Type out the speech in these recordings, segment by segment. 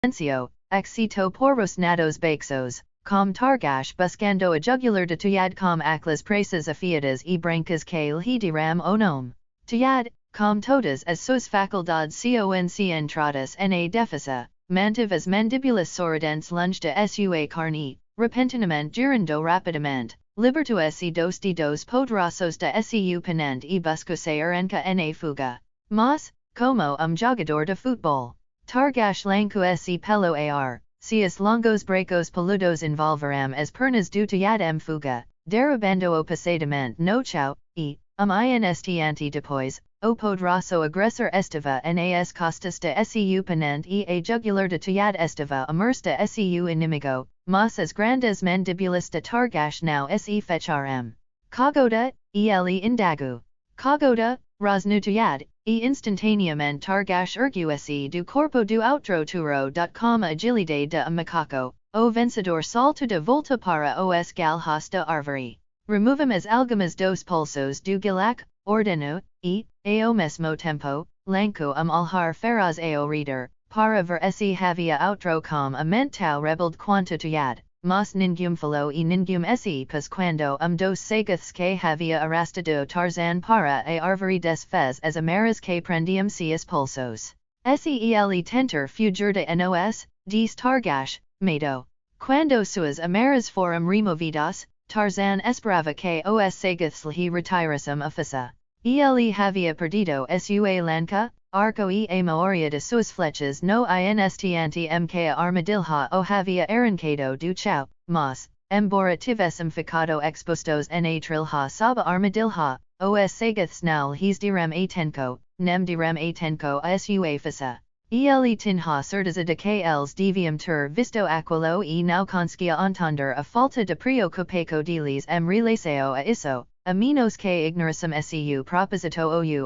Silencio, Exito poros nados baxos, com targash buscando a jugular de tuyad com aclas praces afiadas e brancas que lhidiram o nome. Tuyad, com todas as suas faculdades concentradas na defesa, mantive as mandibulas sorridentes longe de sua carne, repentinamente girando rapidamente, libertou-se dos dedos poderosos de seu penente e buscou-se arranca na fuga. Mas, como jogador de futebol, targash lanco se pelo ar, seus longos bracos peludos envolveram as pernas do tuyad fuga, derrubando o passadamente no chão, e, instante depois, o poderoso agressor estava nas costas de seu penente e a jugular de tuyad estava imersa de seu inimigo, mas as grandes mandibulas de targash não se fecharam. Cagoda, ele indago. Cagoda, rasno tuyad, e instantaneamente targash ergueu-se do corpo do outro turo. Com a agilidade de macaco, o vencedor salto de volta para os galhos da árvore. Removem as algemas dos pulsos do gilac, ordeno, e, ao mesmo tempo, lanco alhar feraz ao reader, para ver se havia outro com a mental rebelde quanto tuyad, mas ninguém falou e ninguém se pus quando dos saguths que havia arrastado Tarzan para a árvore desfez as amarras que prendiam seus pulsos. Sel tentar fugir de nos, diz targash, medo. Quando suas amarras foram removidas, Tarzan esperava que os saguths lhe retirassem a força. Ele havia perdido sua lança, arco e a maioria de suas flechas no instante que a armadilha o havia arrancado do chão, mas, embora tivessem ficado expostos na trilha sob a armadilha, os saguths não lhes deram atenco, nem deram atenco a sua força. Ele tinha certeza de que eles deviam ter visto aquilo e não conseguia entender a falta de preocupação deles relação a isso, a menos que ignorassem seu proposito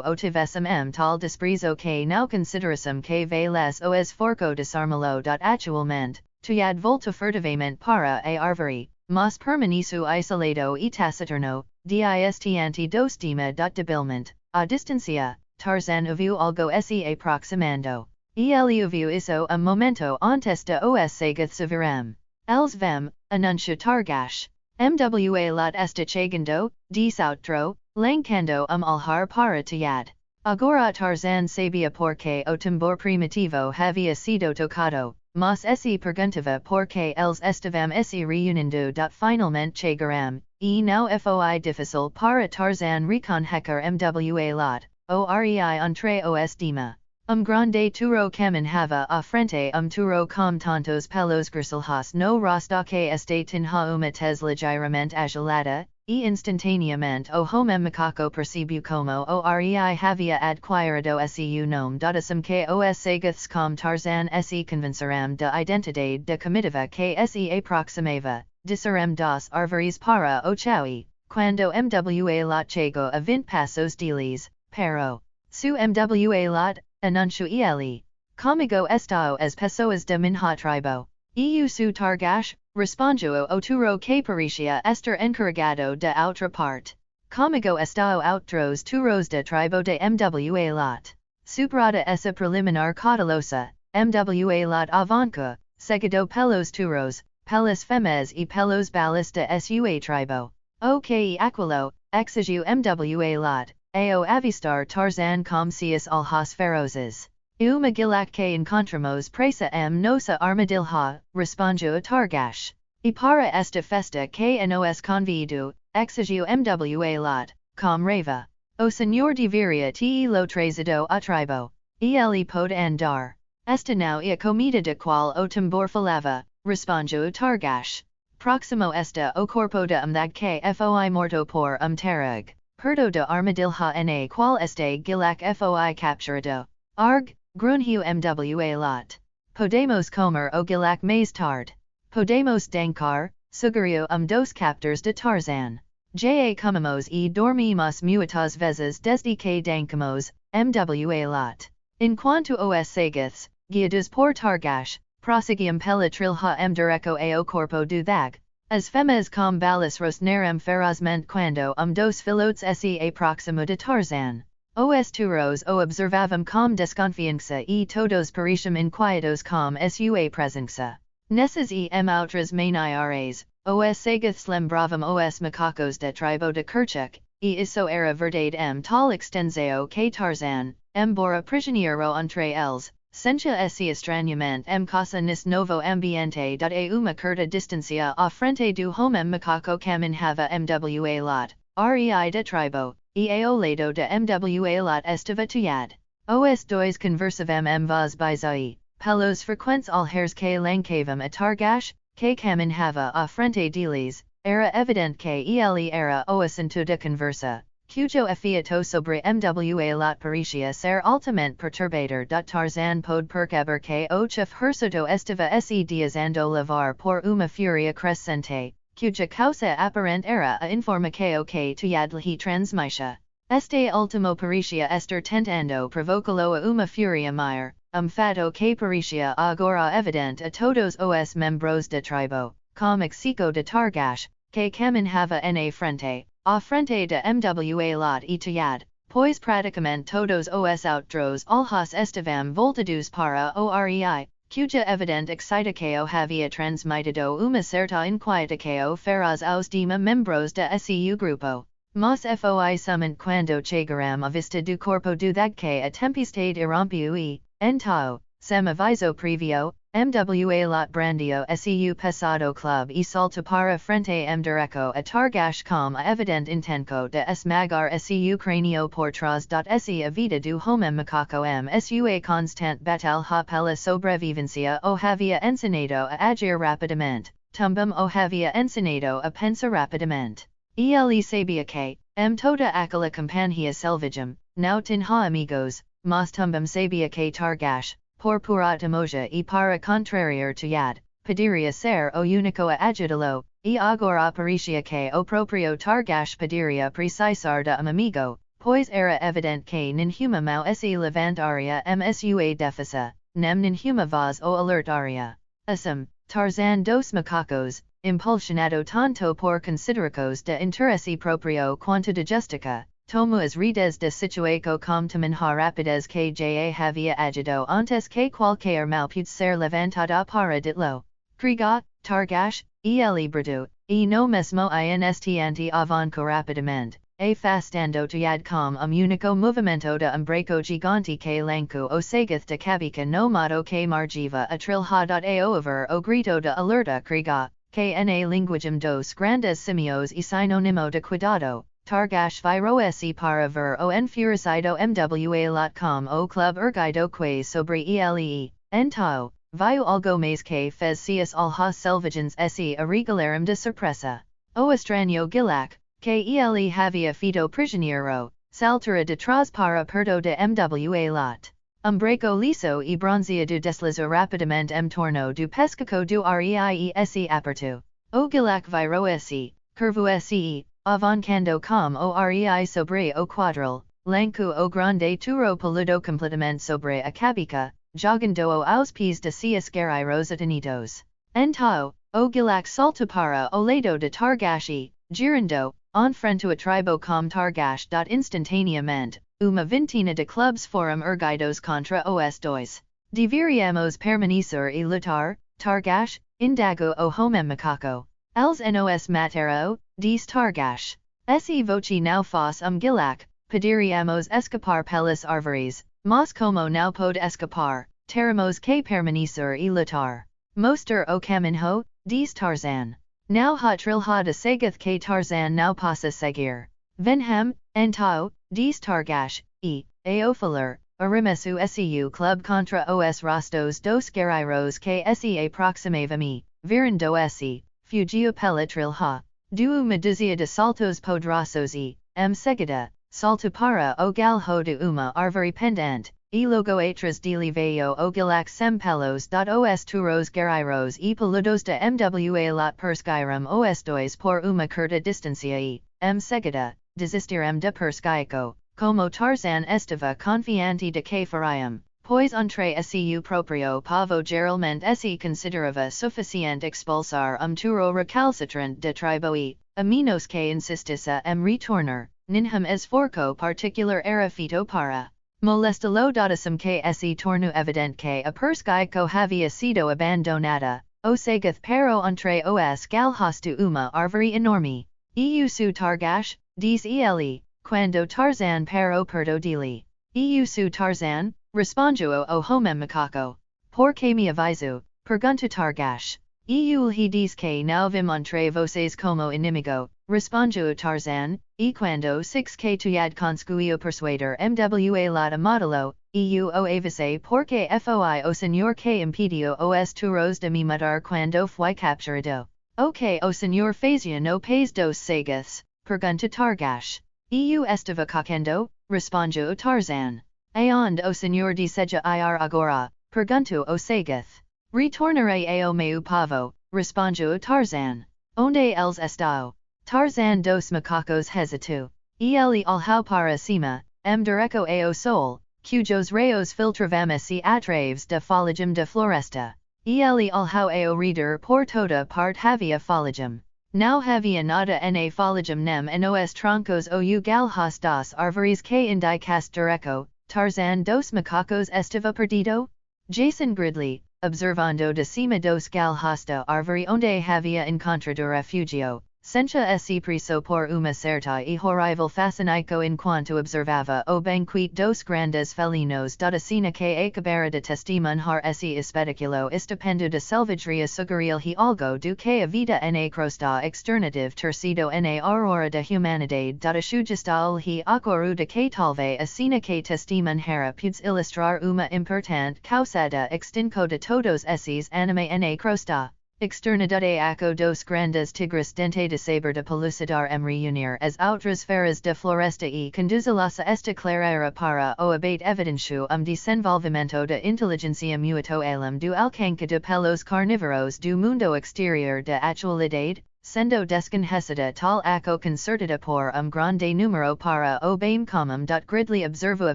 ou tivessem tal desprezo que não considerassem que vales o esforço desarmá-lo. Atualmente, tuyad volta furtivamente para a árvore, mas permaneceu isolado e taciturno, distante do estima. Debilmente, a distância, Tarzan ouviu algo se aproximando. Ele ouviu isso momento antes de os saguths viram. Eles vêm, anuncia targash. Mwa lot esta chegando, diz outro, lancando alhar para tuyad. Agora Tarzan sabia porque o tambor primitivo havia sido tocado, mas se perguntava porque eles estavam se reunindo. Finalmente chegaram, e não foi difícil para Tarzan reconhecer Mwa lot, o rei entre os dima. Grande turo caminhava à frente turo com tantos pelos grisalhos no rosto que este tinha uma tez ligeiramente agilada, e instantaneamente o homem macaco percebeu como o rei havia adquirido seu nome. Assim que os saguths com Tarzan se convenceram da identidade da comitiva que se aproximava, disseram das árvores para o chão e, quando Mwa lot chegou a 20 passos deles, parou. Su Mwa lot, anuncio ele. Comigo estão as pessoas de minha tribo. Eu sou targash, respondeu o turo que parecia estar encarregado de outra parte. Comigo estão outros turos de tribo de Mwa lot. Superada essa preliminar cautelosa, Mwa lot avanca, seguido pelos turos, pelas fêmeas e pelos balas de sua tribo. O que aquilo, exigiu Mwa lot. Ao avistar Tarzan com seus olhos ferozes. Uma gilac que encontramos presa nossa armadilha, respondeu targash. E para esta festa que nos convido, exigiu Mwa lot, com raiva. O senhor deveria te lo trazido a tribo. Ele pode andar. Esta não é a comida de qual o tambor falava, respondeu targash. Proximo esta o corpo de that que foi morto por tarug. Perdo de armadilha na qual este gilac foi capturado. Arg, grunhiu Mwa lot. Podemos comer o gilac mais tarde. Podemos dançar, sugeriu dos captors de Tarzan. Já comemos e dormimos muitas vezes desde que dançamos, Mwa lot. Enquanto os saguths, guiados por targash, prosseguiam pela trilha direto ao corpo do thag. As fêmeas com balas rosnaram ferozmente quando dos filhotes se aproximou de Tarzan. Os turos o observavam com desconfiança e todos pareciam inquietos com sua presença. Nessas outras maniares, os sagoths lembravam os macacos de tribo de Kerchuk, e isso era verdade tal extensão que Tarzan, embora prisioneiro entre eles, sentia esse estranhamento casa nesse novo ambiente a uma curta distância à frente do homem macaco caminhava mwa lot, rei de tribo, e ao lado de mwa lot estava Tuyad. Os dois conversavam voz baixai, pelos frequentes alheiros que lancavam a Targash, que caminhava à frente deles, era evidente que ele era o assunto de conversa, cujo efeito sobre mwa lot parecia ser altamente perturbador. Tarzan pôde perceber que o chef hersuto estava se desando levar por uma fúria crescente, cuja causa aparente era a informação que Tuyad lhe transmitia. Este último parecia estar tentando provocá-lo a uma fúria maior, fato que parecia agora evidente a todos os membros da tribo, como exico de Targash, que caminhava na frente, à frente de mwa lot e Tuyad, pois praticamente todos os outros alhos estavam voltados para o rei, cuja evidente excitação havia transmitido uma certa inquietação feraz aos demais membros de seu grupo. Mas foi somente quando chegaram à vista do corpo do thag que a tempestade irrompeu e, então, sem aviso previo, mwa lot brandiu seu pesado club e saltou para frente direto a Targash com a evidente intenção de esmagar seu crânio por trás. Se a vida do homem macaco sua constante batalha pela sobrevivência o havia ensinado a agir rapidamente, também o havia ensinado a pensar rapidamente. Ele sabia que, toda aquela companhia selvagem, não tinha amigos, mas também sabia que Targash, por pura teimosia e para contrariar Tuyad, poderia ser o único a ajudá-lo, e agora parecia que o próprio Targash poderia precisar de amigo, pois era evidente que nenhuma mão se levantaria sua defesa, nem nenhuma voz o alertaria. Assim, Tarzan dos macacos, impulsionado tanto por considerações de interesse próprio quanto de justiça, tomou as redes de situação com tamanha rapidez que já havia agido antes que qualquer mal pude ser levantada para ditlo. Kriga, Targash, ele bradou, e no mesmo instante avançou rapidamente, afastando Tuyad com único movimento de braço gigante que lançou o sagoth de cabeça no modo que margiva a trilha. A ouvir o grito de alerta Kriga, que na linguagem dos grandes simios e sinônimo de cuidado, Targash virou-se para ver o enfurecido mwa lot com o club erguido que sobre ele, então, viu algo mais que fez seus alhos selvagens se arregalaram de surpresa. O estranho Gilak, que ele havia feito prisioneiro, saltara de trás para perto de mwa lot. Braço liso e bronzeado deslizou rapidamente torno do pescoço do rei e se apertou. O Gilak virou-se, curvou-se, avancando com o rei sobre o quadril, lançou o grande turo peludo completamente sobre a cabeça, jogando-o aos pés de seus guerreiros atenidos. Então, o Gilak saltou para o lado de Targash e, girando, enfrentou a tribo com Targash. Instantaneamente, uma vintena de clubes foram erguidos contra os dois. Deveríamos permanecer e lutar, Targash, indagou o homem macaco. Els nos matero, disse Targash. Se voce não faz Gilak, poderíamos escapar pelas árvores, mas como não pode escapar, teremos que permanecer e lutar. Mostrar o caminho, disse Tarzan. Não há trilha de sagoth que Tarzan não possa seguir. Venham, então, disse Targash, e, ao falar, arremessou seu club contra os rostos dos guerreiros que se aproximavam e, virando-se, fugiu pela trilha. Duo uma dúzia de saltos poderosos e, seguida, saltou para o galho de uma árvore pendente, e logo atrás dele veio o Gilak sem pelos. Os turos guerreiros e peludos de mwa lot perseguiram os dois por uma curta distância e, seguida, desistiram de perseguico, como Tarzan estava confiante de que fariam, pois entre seu próprio povo geralmente se considerava suficiente expulsar turo recalcitrante de tribo e, a menos que insistisse retornar, ninham es forco particular era fito para. Molestalo dotasum que se tornu evident que a persgaico havia sido abandonada, o seguth pero entre os gal hostu uma arvari enormi. Eu su targash, dis ele, quando Tarzan pero perdo dili. Eu su Tarzan, responduo o homem macaco. Por que me aviso, pergunto Targash. Eu he diz que não vim entre vocês como inimigo, responduo Tarzan, e quando six que tuyad conscuio persuader mwa lata modelo, eu o avise porque foi o senhor que impedio os turos de me matar quando fui capturado. Ok o senhor fazia no paz dos seguiths, pergunta Targash. Eu estava cacendo, responduo Tarzan. Aonde o senhor deseja ir agora, pergunto o seguith. Retornarei ao meu pavo, responduo Tarzan. Onde eles estão? Tarzan dos macacos hesitou. Ele alhau para cima, direco ao sol, cujos raios filtravam se através da folhagem da floresta. Ele alhau ao reader por toda parte havia folhagem. Não havia nada na folhagem nem nos troncos ou galhos das árvores que indicasse direco. Tarzan dos macacos estava perdido? Jason Gridley, observando de cima dos galhos da árvore onde havia encontrado refugio, sentia se preso por uma certa e horrível fascinação enquanto observava o banquete dos grandes felinos da cena que acabara de testemunhar esse espetáculo estupendo de selvageria sugeria he algo do que a vida na crosta externative ter sido na aurora da humanidade da sugestão he ocorrido de que talvez a cena que testemunhara pudes ilustrar uma importante causada extinco de todos esses anime na crosta. Externidade aco dos grandes tigres dente de saber de pelucidar reunir as outras feras de floresta e conduzilas a esta clareira para o abate evidencio desenvolvimento de inteligencia muito além do alcance de pelos carnívoros do mundo exterior da atualidade, sendo desconhecida tal aco concertada por grande número para o bem comum. Gridley observou a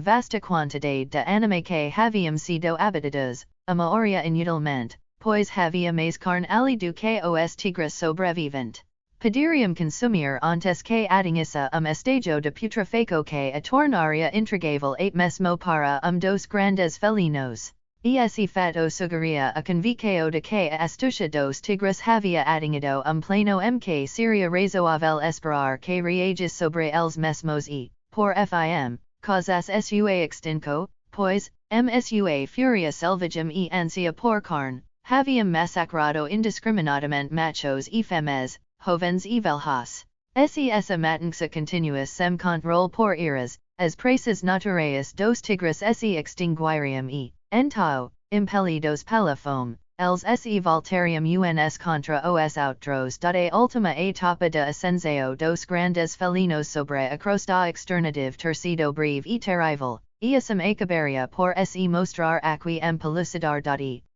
vasta quantidade de anime que haviam sido habitados, a maioria inutilmente, pois havia mais carne ali do que os tigres sobrevivente. Poderiam consumir antes que atingisse estágio de putrefaco que a tornaria intrigável até mesmo para dos grandes felinos. Esse fato sugeria a convicção de que a astúcia dos tigres havia atingido pleno que seria razoável esperar que reagisse sobre eles mesmos e, por fim, causasse sua extinco, pois, msua furia selvagem e ansia por carne. Haviam massacrado indiscriminadamente machos e fêmeas, jovens e velhos. Essa matança continua sem controle por eras, as praças naturais dos tigres se extinguiriam e, então, impelidos pela fome, eles se voltariam uns contra os outros. Da última etapa de ascensão dos grandes felinos sobre a crosta externative ter sido breve e terrível, e assim acabaria por se mostrar aqui pelucidar.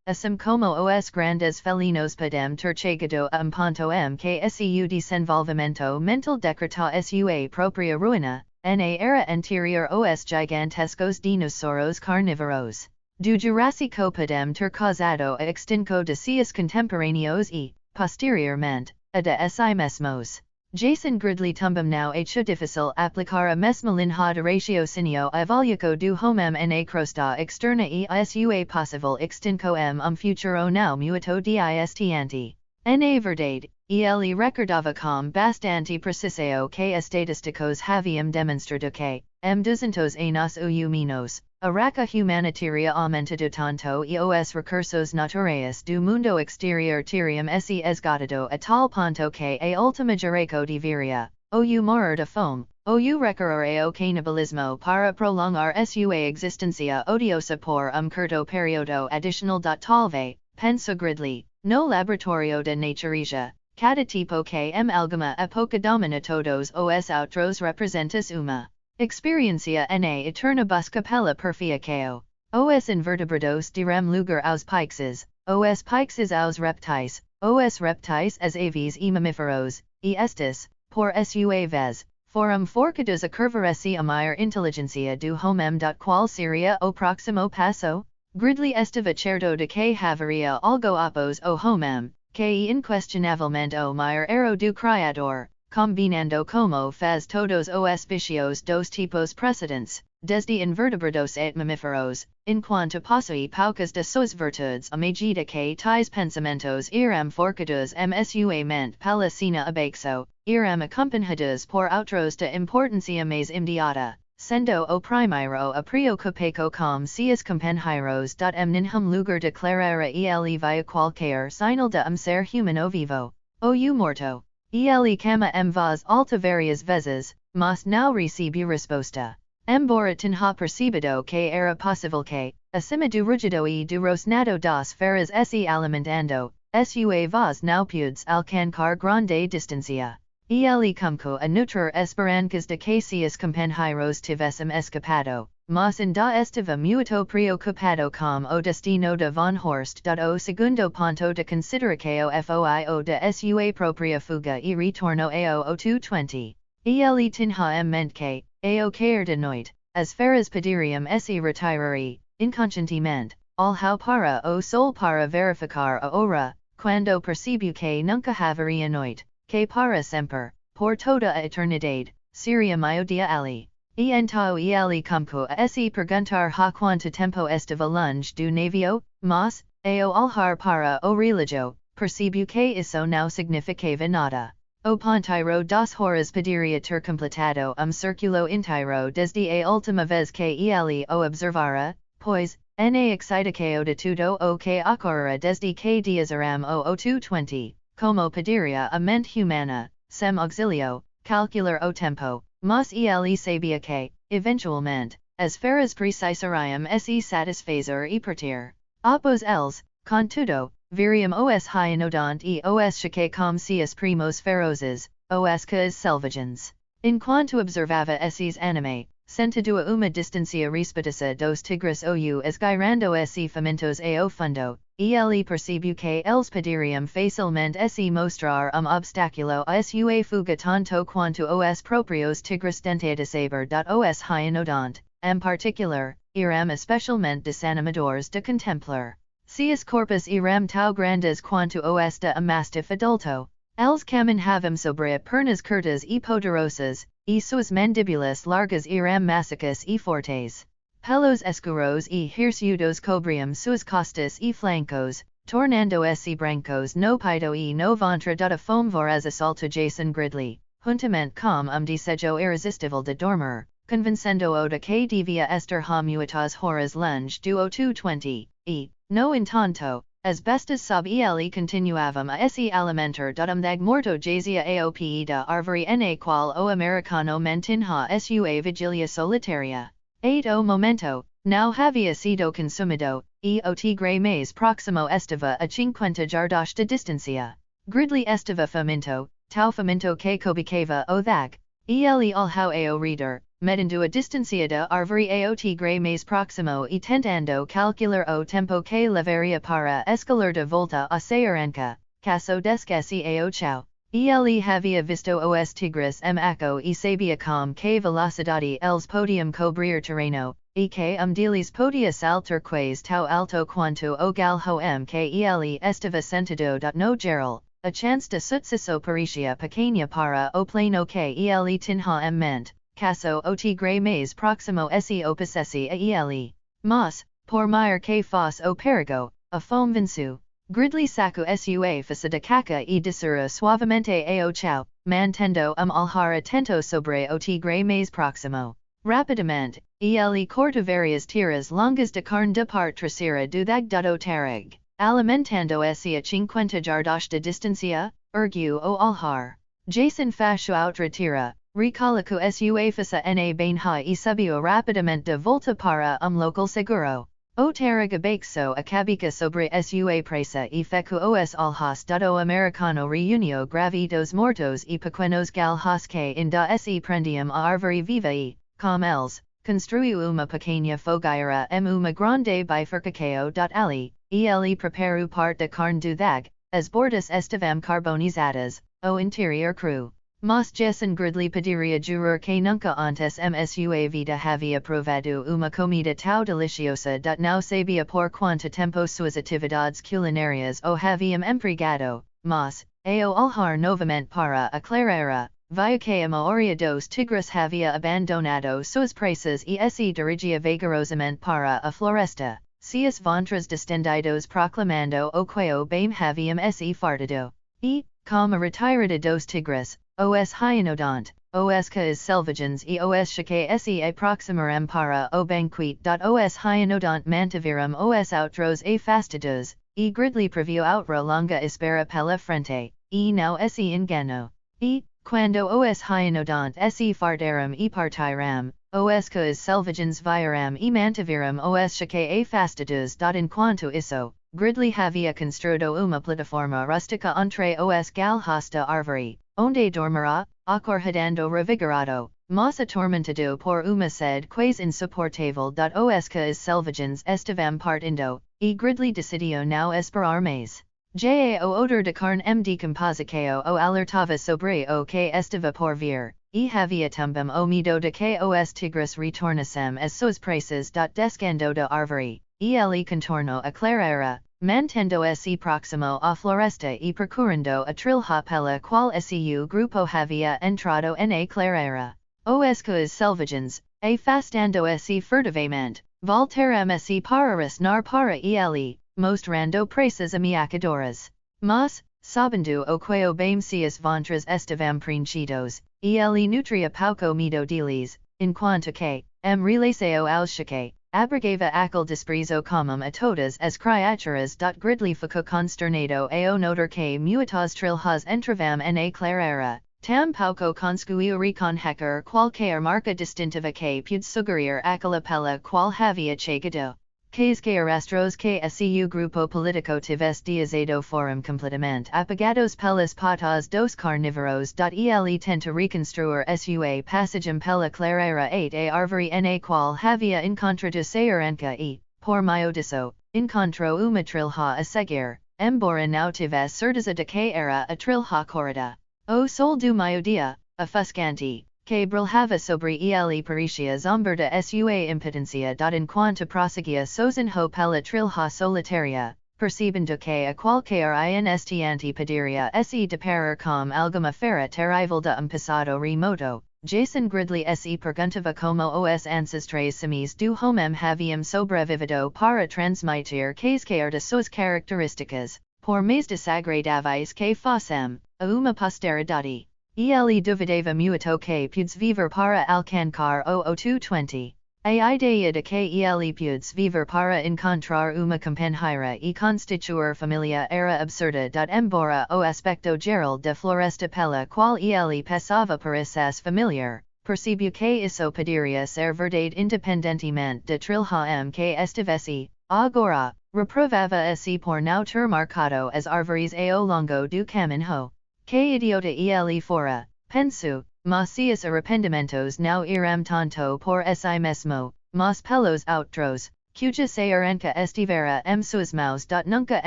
Assim como os grandes felinos podem ter chegado a ponto que seu desenvolvimento mental decreta sua própria ruína, na era anterior os gigantescos dinossauros carnívoros do Jurássico podem ter causado a extinco de seus contemporâneos e, posteriormente, a de si mesmos. Jason Gridley tumbam não acho difícil aplicar a mesma linha de raciocinio avaliaco do homem na crosta externa e a sua possível extinco futuro não muito distante. Na verdade, ele recordava com bastante precisão que estatísticos haviam demonstrado que, 200 anos ou menos, a raca humanitária aumentado tanto e os recursos naturais do mundo exterior teriam se esgotado a tal ponto que a última geração deveria, ou morrer de fome, ou recorrer ao canibalismo para prolongar sua existência odiosa por curto período adicional. Talvez, pensa Gridley, no laboratório de natureza, cada tipo que alguma época domina todos os outros representas uma experiência na eterna busca pela perfeição. Os invertebrados dirão lugar aos peixes, os peixes aos reptais, os reptais às aves e mamíferos, e estes, por sua vez, foram forcados a curvar-se a maior inteligência do homem. Qual seria o próximo passo? Gridley estava certo de que haveria algo após o homem, que inquestionavelmente o maior erro do criador, combinando como faz todos os vicios dos tipos precedentes, desde invertebrados et mamíferos, enquanto possui poucas de suas virtudes a medida que tais pensamentos irão forcados msua mente pela sina abaixo, irão acompanhados por outros de importância mais imediata, sendo o primeiro a preocupação com seus companheiros ninhum lugar declarara ele via qualquer sinal de ser humano vivo, ou morto. Ele cama voz alta várias vezes, mas não recebe resposta. Embora tenha percebido que era possível que, acima do rugido e do rosnado das feras se alimentando, sua voz não pudes alcançar grande distância. Ele começou a nutrir esperanças de que seus companheiros tivessem escapado, mas ainda estava muito preocupado com o destino de Von Horst. O segundo ponto de consideração foi o de sua própria fuga e retorno ao O220. Ele tinha em mente que, ao cair de noite, as feras poderiam se retirar inconscientemente, olhou para o sol para verificar a hora, quando percebeu que nunca haveria noite, que para sempre, por toda a eternidade, seria meio-dia ali. E então ele começou a se perguntar há quanto tempo estava longe do navio, mas, ao olhar para o relógio, percebeu que isso não significava nada. O ponteiro das horas poderia ter completado círculo inteiro desde a última vez que ele o observara, pois, na excitação de tudo o que ocorrera desde que dias eram o O220, como poderia a mente humana, sem auxilio, calcular o tempo, mas ele sabia que, eventualmente, as feras precisariam se satisfazer e partir. Após eles, contudo, viriam os hyanodont e os chaque com seus primos ferozes, os cães selvagens. Enquanto observava esses anime, sentado a uma distância respeitosa dos tigres ou esgueirando se famintos ao fundo, ele percebeu que eles poderiam facilmente se mostrar obstáculo a sua fuga tanto quanto os próprios tigres dentados saber. Os hyanodont, em particular, irão especialmente desanimadores de contemplar. Seus corpos irão tão grandes quanto os de mastiff adulto. Eles caminhavam sobre pernas curtas e poderosas, e suas mandíbulas largas irão massicas e fortes. Pelos escuros e hirsudos cobriam suas costas e flancos, tornando-se brancos no peito e no ventre. A fome voraz assalta Jason Gridley, juntamente com desejo irresistível de dormir, convencendo-o de que devia estar muitas horas longe do O220, e, no entanto, as bestas sob ele continuavam a se alimentar. Dag morto jazia ao pé da árvore na qual o americano mantinha sua vigília solitária. O momento, não havia sido consumido, e o tigre mais próximo estava a 50 jardas de distância. Gridley estava faminto, tão faminto que cobicava o dag. Ele olhou ao redor, medindo a distância da árvore ao tigre mais próximo e tentando calcular o tempo que levaria para escalar de volta a Sayaranca, caso descesse ao chão. Ele havia visto os tigres eco e sabia com que velocidade eles podiam cobrir terreno, e que deles podia saltar quase tão alto quanto o galho que ele estava sentado. No geral, a chance de sucesso parecia pequena para o plano que ele tinha em mente, caso o tigre mais próximo se opusesse a ele. Mas, por maior que fosse o perigo, a fome venceu. Gridley sacou sua faca de caca e descerra suavemente ao chão, mantendo olhar atento sobre o tigre mais próximo. Rapidamente, ele corta várias tiras longas de carne de parte traseira do dag do tarag, alimentando-se a 50 jardas de distância, ergueu o olhar. Jason fechou outra tira, recolocou sua faca na banha e subiu rapidamente de volta para local seguro. O tarag abaixo a cabeça sobre sua presa e fecou os olhos. O americano reuniu gravidos mortos e pequenos galhos que ainda se prendiam a árvore viva e, com eles, construiu uma pequena fogueira uma grande bifurcação. Ali, ele preparou parte da carne do dag, as bordas estavam carbonizadas, o interior cru. Mas Jason Gridley poderia jurar que nunca antes sua vida havia provado uma comida tão deliciosa. Não sabia por quanto tempo suas atividades culinárias o haviam empregado, mas, ao olhar novamente para a clareira, via que a maioria dos tigres havia abandonado suas presas e se dirigia vigorosamente para a floresta, seus ventres distendidos proclamando o queo bem haviam se fartado. E, como a retirada dos tigres, os hyanodont, os cães selvagens e os que se aproximaram para o banquete. Os hyanodont mantiveram os outros afastados, e gridley previu outra longa espera pela frente, e não se engano. E, quando os hyanodont se fartaram e partiram, os cães selvagens vieram e mantiveram os que afastados. Enquanto isso, Gridley havia construído uma plataforma rústica entre os galhos da árvore, onde dormirá, acordando revigorado, mas atormentado por uma sede quase insuportável. Os cães selvagens estavam partindo, e Gridley decidiu não esperar mais. Já o odor de carne decomposição o alertava sobre o que estava por vir, e havia também o medo de que os tigres retornassem as suas presas. Descendo da árvore, e ele contornou a clareira, mantendo-se próximo à floresta e procurando a trilha pela qual seu grupo havia entrado na clareira. Os cães selvagens, afastando-se furtivamente, voltaram-se para resnar para ele, mostrando presas ameaçadoras. Mas, sabendo o queo bem seus ventres estavam preenchidos, ele nutria pouco medo deles, enquanto que, relação aos que, abrigava aquele desprezo comum a todas as criaturas. Gridley ficou consternado ao notar que muitas trilhas entravam na clareira, tampouco conseguiu reconhecer qualquer marca distintiva que pude sugerir aquela pela qual havia chegado. Quais que arrastros que seu grupo político tivesse diazado foram completamente apagados pelas patas dos carnívoros. Ele tenta reconstruir sua passagem pela clareira a árvore na qual havia encontrado sua e, por meio disso, encontrou uma trilha a seguir, embora não tivesse certeza de que era a trilha correta. O sol do meio-dia, ofuscante, que brilhava sobre ele parecia zombar da sua impotência. Enquanto prosseguia sozinho pela trilha solitária, percebendo que a qualquer instante poderia se deparar com alguma fera terrível de passado remoto, Jason Gridley se perguntava como os ancestrais semis do homem haviam sobrevivido para transmitir quaisquer de suas características, por mais desagradáveis que fossem, a uma posteridade. Ele duvidava muito que pudes viver para alcançar o 820. A ideia de que ele pudes viver para encontrar uma companheira e constituir família era absurda. Embora o aspecto geral da floresta pela qual ele passava parecesse familiar, percebeu que isso poderia ser verdade independentemente da trilha que estivesse. Agora, reprovava-se por não ter marcado as árvores ao longo do caminho. Que idiota ele fora, pensou, mas seus arrependimentos não irão tanto por si mesmo, mas pelos outros, cuja serenca estivera suas mãos. Nunca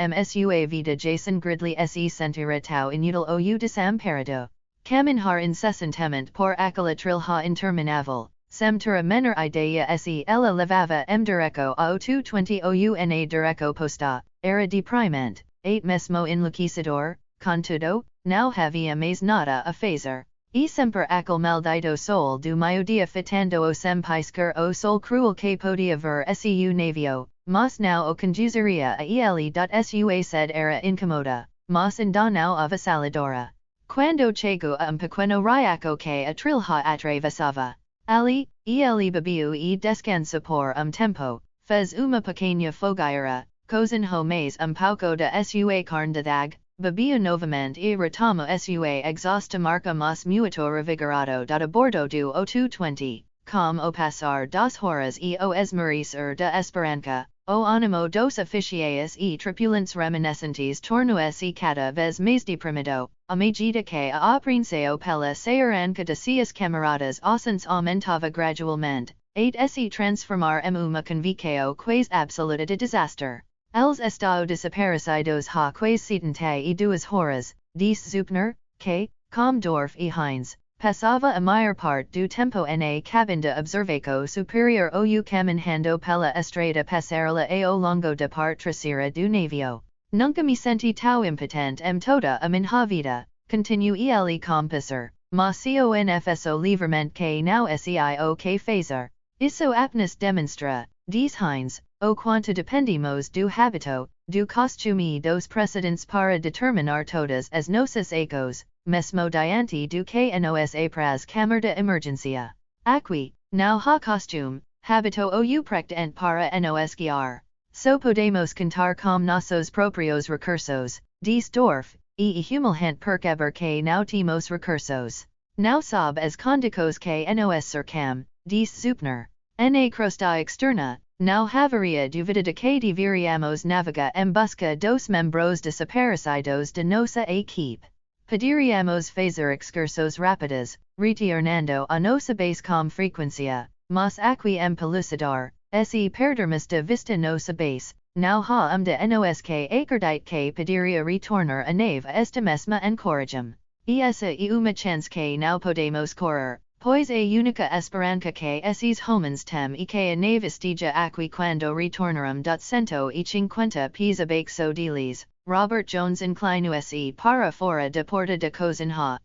sua vida Jason Gridley se sentira tão inútil ou desamparado. Caminhar incessantemente por aquela trilha interminável, sem ter a menor ideia se ela levava direto ao 220 ou na direto posta, era deprimente, mesmo enlouquecedor. Contudo, não havia mais nada a fazer, e sempre aquele maldito sol do meio-dia fitando-o sem piscar o sol cruel que podia ver seu navio, mas não o conduziria a ele. Sua sede era incomoda, mas ainda não avassaladora. Quando chegou a pequeno riacho que a trilha atravessava, ali, ele bebeu e descansou por tempo, fez uma pequena fogueira, cozinhou mais pouco de sua carne de dag, bebia novamente e retomou sua exausta marca mas muito revigorado. A bordo do 820, com o passar das horas e o esmorecer da esperança, o ânimo dos oficiais e tripulantes reminiscentes tornou-se cada vez mais deprimido, à medida que a apreensão pela serenca de seus camaradas ausentes aumentava gradualmente, a se transformar em uma convicção quase absoluta de desastre. Eles estão desaparecidos há quase 72 horas, disse Zuckner, que, com Dorf e Heinz, passava a maior parte do tempo na cabine de observação superior ou caminhando pela estrada passarela ao longo da parte traseira do navio. Nunca me senti tão impotente toda a minha vida, continuou ele com pesar, ma confso livrement que now seio que fazer. Isso apenas demonstra, diz Hines, o quanto dependemos do habito, do costume dos precedentes para determinar todas as nossas ecos, mesmo diante do que nos apraz camar de emergência. Aqui, não ha costume, habito ou precedente para nos guiar. So podemos contar com nossos proprios recursos, diz Dorf, e humilhante perceber que não temos recursos. Não sabe as condicos que nos cercam, diz Zupner. Na crosta externa, não haveria dúvida de que deveríamos navegar em busca dos membros desaparecidos de nossa equipe. Poderíamos fazer excursos rápidos, retornando a nossa base com frequência, mas aqui em Pelucidar, se perdermos de vista nossa base, não há de nos que acredite que poderia retornar a nave esta mesma encorajam. Essa é uma chance que não podemos correr, pois a única esperança que esses homens têm e que a nave esteja aqui quando retornaram. 150 pés abaixo deles, Robert Jones inclinou-se para fora da porta de cozinha,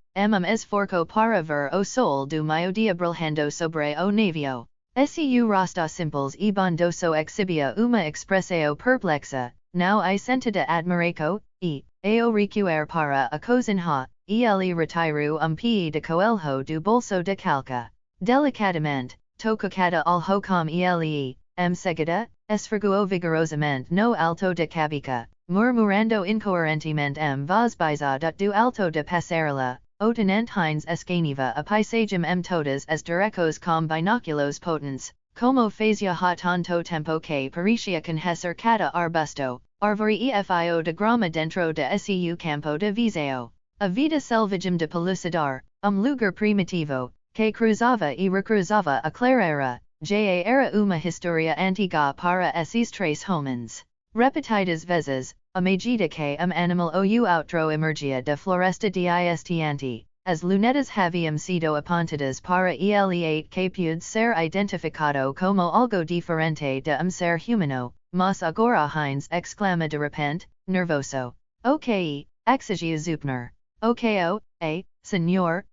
esforço para ver o sol do meio-dia brilhando sobre o navio. Seu rosto simples e bondoso exibia uma expressão perplexa, não I sentada admiraco, e, ao recuar para a cozinha, ele retirou pé de coelho do bolso de calca. Delicadamente, tocada al com ele, seguida, esfregou vigorosamente no alto de cabeça, murmurando incoerentemente voz baixa do alto de passarela. O tenente Hines escaneva a paisagem todas as direções com binóculos potentes, como fazia há tanto tempo que parecia conhecer cada arbusto, árvore e fio de grama dentro de seu campo de visão. A vida selvagem de Pelucidar, lugar primitivo, que cruzava e recruzava a clareira, já era uma história antiga para esses três homens. Repetidas vezes, a medida que animal ou outro emergia da floresta distanteante, as lunetas haviam sido apontadas para ele que pude ser identificado como algo diferente de ser humano, mas agora Hines exclama de repente, nervoso. Ok, exigiu Zupner. Ok, senhor,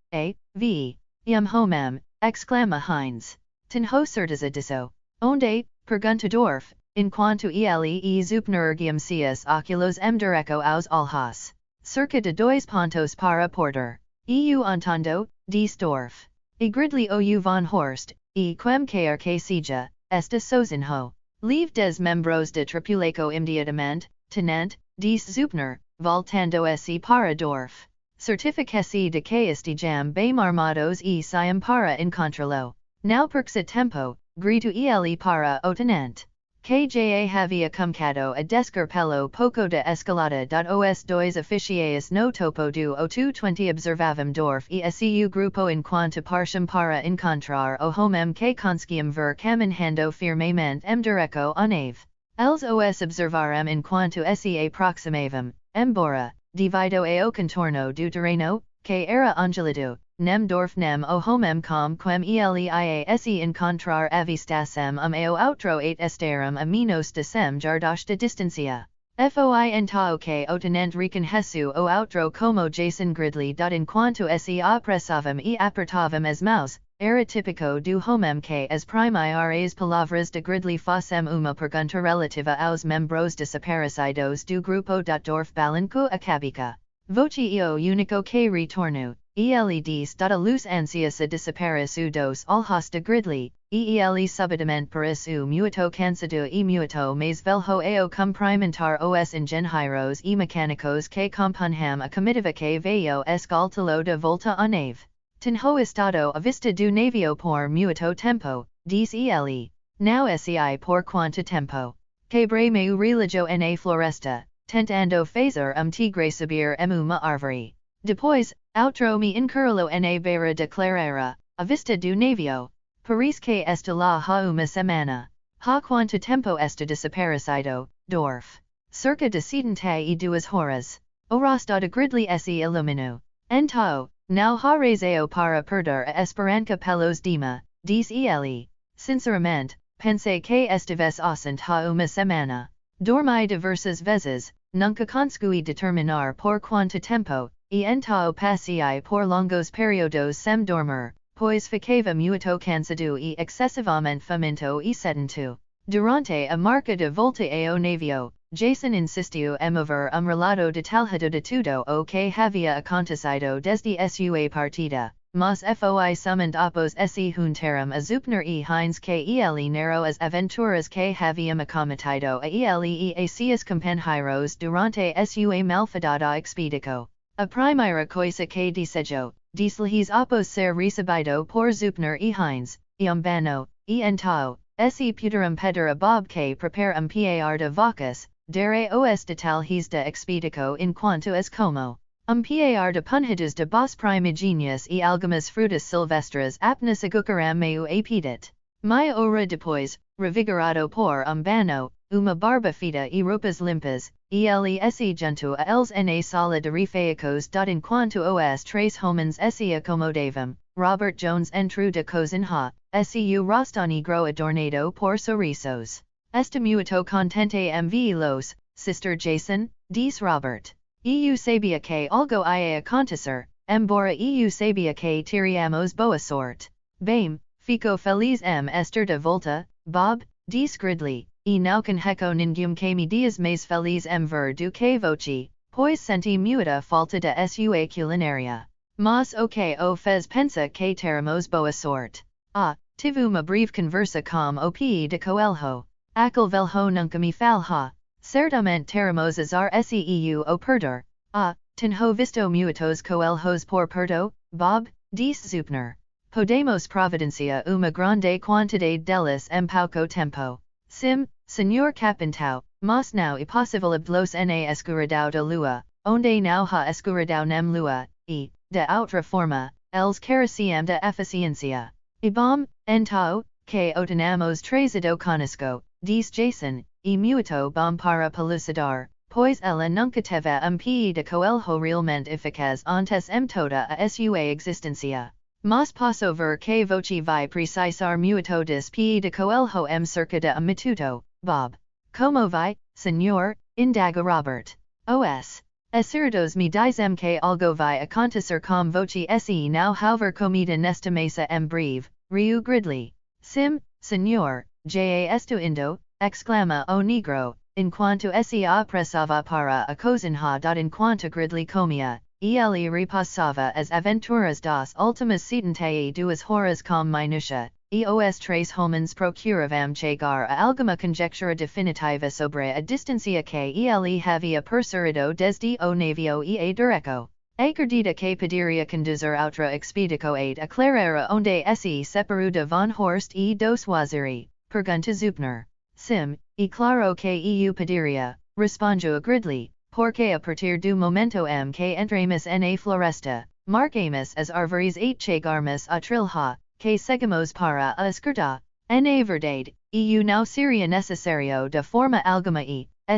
v. Homem, exclama Hines. Tenho certeza disso. Onde, pergunta Dorf, enquanto ele e Zupner erguiam-se oculos direto aos olhos. Cerca de 2 pontos para porter. Eu entendo, diz Dorf. E gridley ou von Horst, e quem quer que seja, esta sozinho. Leave des membros de tripulaco imediatamente, tenente, diz Zupner, voltando-se para Dorf. Certifique-se de que estejam bem armados e saiam para encontrá-lo. Não perca tempo, grito ele para o tenente. Que já havia começado a descer pelo pouco de escalada. Os dois oficiais no topo do O220 observavam Dorf e seu grupo enquanto partiam para encontrar o homem que conseguiam ver caminhando firmemente direto à nave. Eles os observaram enquanto se aproximavam, embora, devido ao contorno do terreno, que era ondulado, nem Dorf nem o homem com quem ele ia se encontrar avistassem ao outro estaram a menos de 100 jardas de distância. Foi então que o tenente reconheceu o outro como Jason Gridley. Enquanto se apressavam e apertavam as mãos, era típico do homem que as primeiras palavras de Gridley fossem uma pergunta relativa aos membros desaparecidos do grupo. Dorf balancou a cabeça. Voce o único que retornou. Ele diz a luz ansiosa desapareceu dos olhos de Gridley, e ele subitamente pareceu muito cansado e muito mais velho ao cumprimentar os engenheiros e mecânicos que compunham a comitiva que veio escoltá-lo de volta à nave. Tenho estado à vista do navio por muito tempo, diz ele. Não sei por quanto tempo. Quebrei meu relógio na floresta, tentando fazer tigre subir uma árvore. Depois, outro me encurralou na beira de clareira, à vista do navio. Parece que está lá há uma semana. Há quanto tempo está desaparecido, Dorf? Cerca de 72 horas. O rosto de Gridley se iluminou. Então, não há razão para perder a esperança pelos dima, diz ele. Sinceramente, pensei que estivesse ausente há uma semana. Dormi diversas vezes, nunca consegui determinar por quanto tempo, entao passii por longos periodos sem dormir, pois ficava muito cansado e excessivamente faminto e sedento. Durante a marca de volta ao navio, Jason insistiu em mover relato detalhado de tudo o que havia acontecido desde sua partida, mas foi summoned após esse juntaram a Zupner e Hines que ele narrou as aventuras que haviam acometido a ele e a seus companheiros durante sua malfadada expedição. A primeira coisa que desejou, disse-lhes após ser recebido por Zupner e Hines, bano, e então, esse puderam pedir a Bob que prepare par de vacas, dare os detalhes da expedição enquanto as como. Par de punhadas de bos primigenius e algumas frutas silvestres apenas agucaram meio apetite. Meia hora depois, revigorado por bano, uma barba fita e roupas limpas, ele se junto a eles na sala de refeições. Enquanto os três homens se acomodavam, Robert Jones entrou de cozinha, seu rosto negro adornado por sorrisos. Está muito contente los, Sister Jason, disse Robert. Eu sabia que algo ia acontecer, embora eu sabia que teríamos boa sorte. Bem, fico feliz estar de volta, Bob, disse Gridley, e não conheço ninguém que me dias mais feliz ver do que você, pois senti muita falta de sua culinária. Mas o que o fez pensa que teremos boa sorte? Tive uma breve conversa com o P de Coelho. Aquele velho nunca me falha. Certamente teremos azar seu o perder. Tenho visto muitos coelhos por perto, Bob, disse Zupner. Podemos providenciar uma grande quantidade deles pouco tempo. Sim, Senhor Capitão, mas não é possível obtê-los na escuridão da lua, onde não há escuridão nem lua, e, de outra forma, eles carecem de eficiência. E bom, então, que o tenhamos trazido conosco, disse Jason, e muito bom para pelucidar, pois ela nunca teve P de coelho realmente eficaz antes toda a sua existência. Mas posso ver que você vai precisar muito de P de coelho cerca de minuto, Bob. Como vai, senhor? Indaga Robert. Acertos me dizem que algo vai acontecer com você se não houver comida nesta mesa breve, riu Gridley. Sim, senhor, já estou indo, exclama o negro, enquanto se apressava para a cozinha. Enquanto Gridley comia, ele repassava as aventuras das últimas 72 horas com minúcia, e os três homens procuravam chegar a alguma conjectura definitiva sobre a distância que ele havia percorrido desde o navio e a direção. Acredita que poderia conduzir outra expedição a Clara onde se separou de Von Horst e dos Waziri, pergunta Zupner. Sim, e claro que eu poderia, respondeu Gridley, porque a partir do momento que entramos na floresta, marcamos as árvores e chegarmos a trilha, que seguimos para a esquerda. Na verdade, eu não seria necessário de forma alguma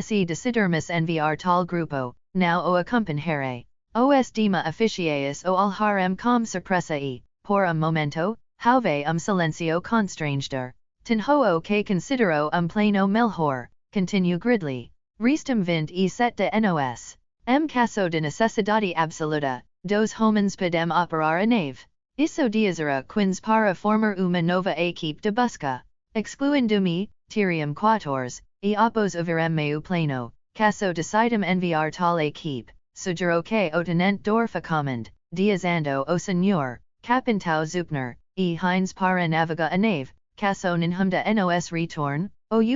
se decidirmos enviar tal grupo, não o acompanharei. Os dema oficiais o alharam com surpresa por momento, houve silêncio constrangedor. Tenho que considero plano melhor, continuou Gridley. Restam 27 de nos. Caso de necessidade absoluta, dos homens podem operar a nave. Isso dizer quins para formar uma nova equipe de busca. Excluindo-me, teriam 14, e após ouvirem meu plano, caso decidam enviar tal equipe, sugiro que o tenente Dorfa comand, dizendo o senhor, Capitão Zupner, e Hines para navegar a nave, caso ninhum de nos retorne,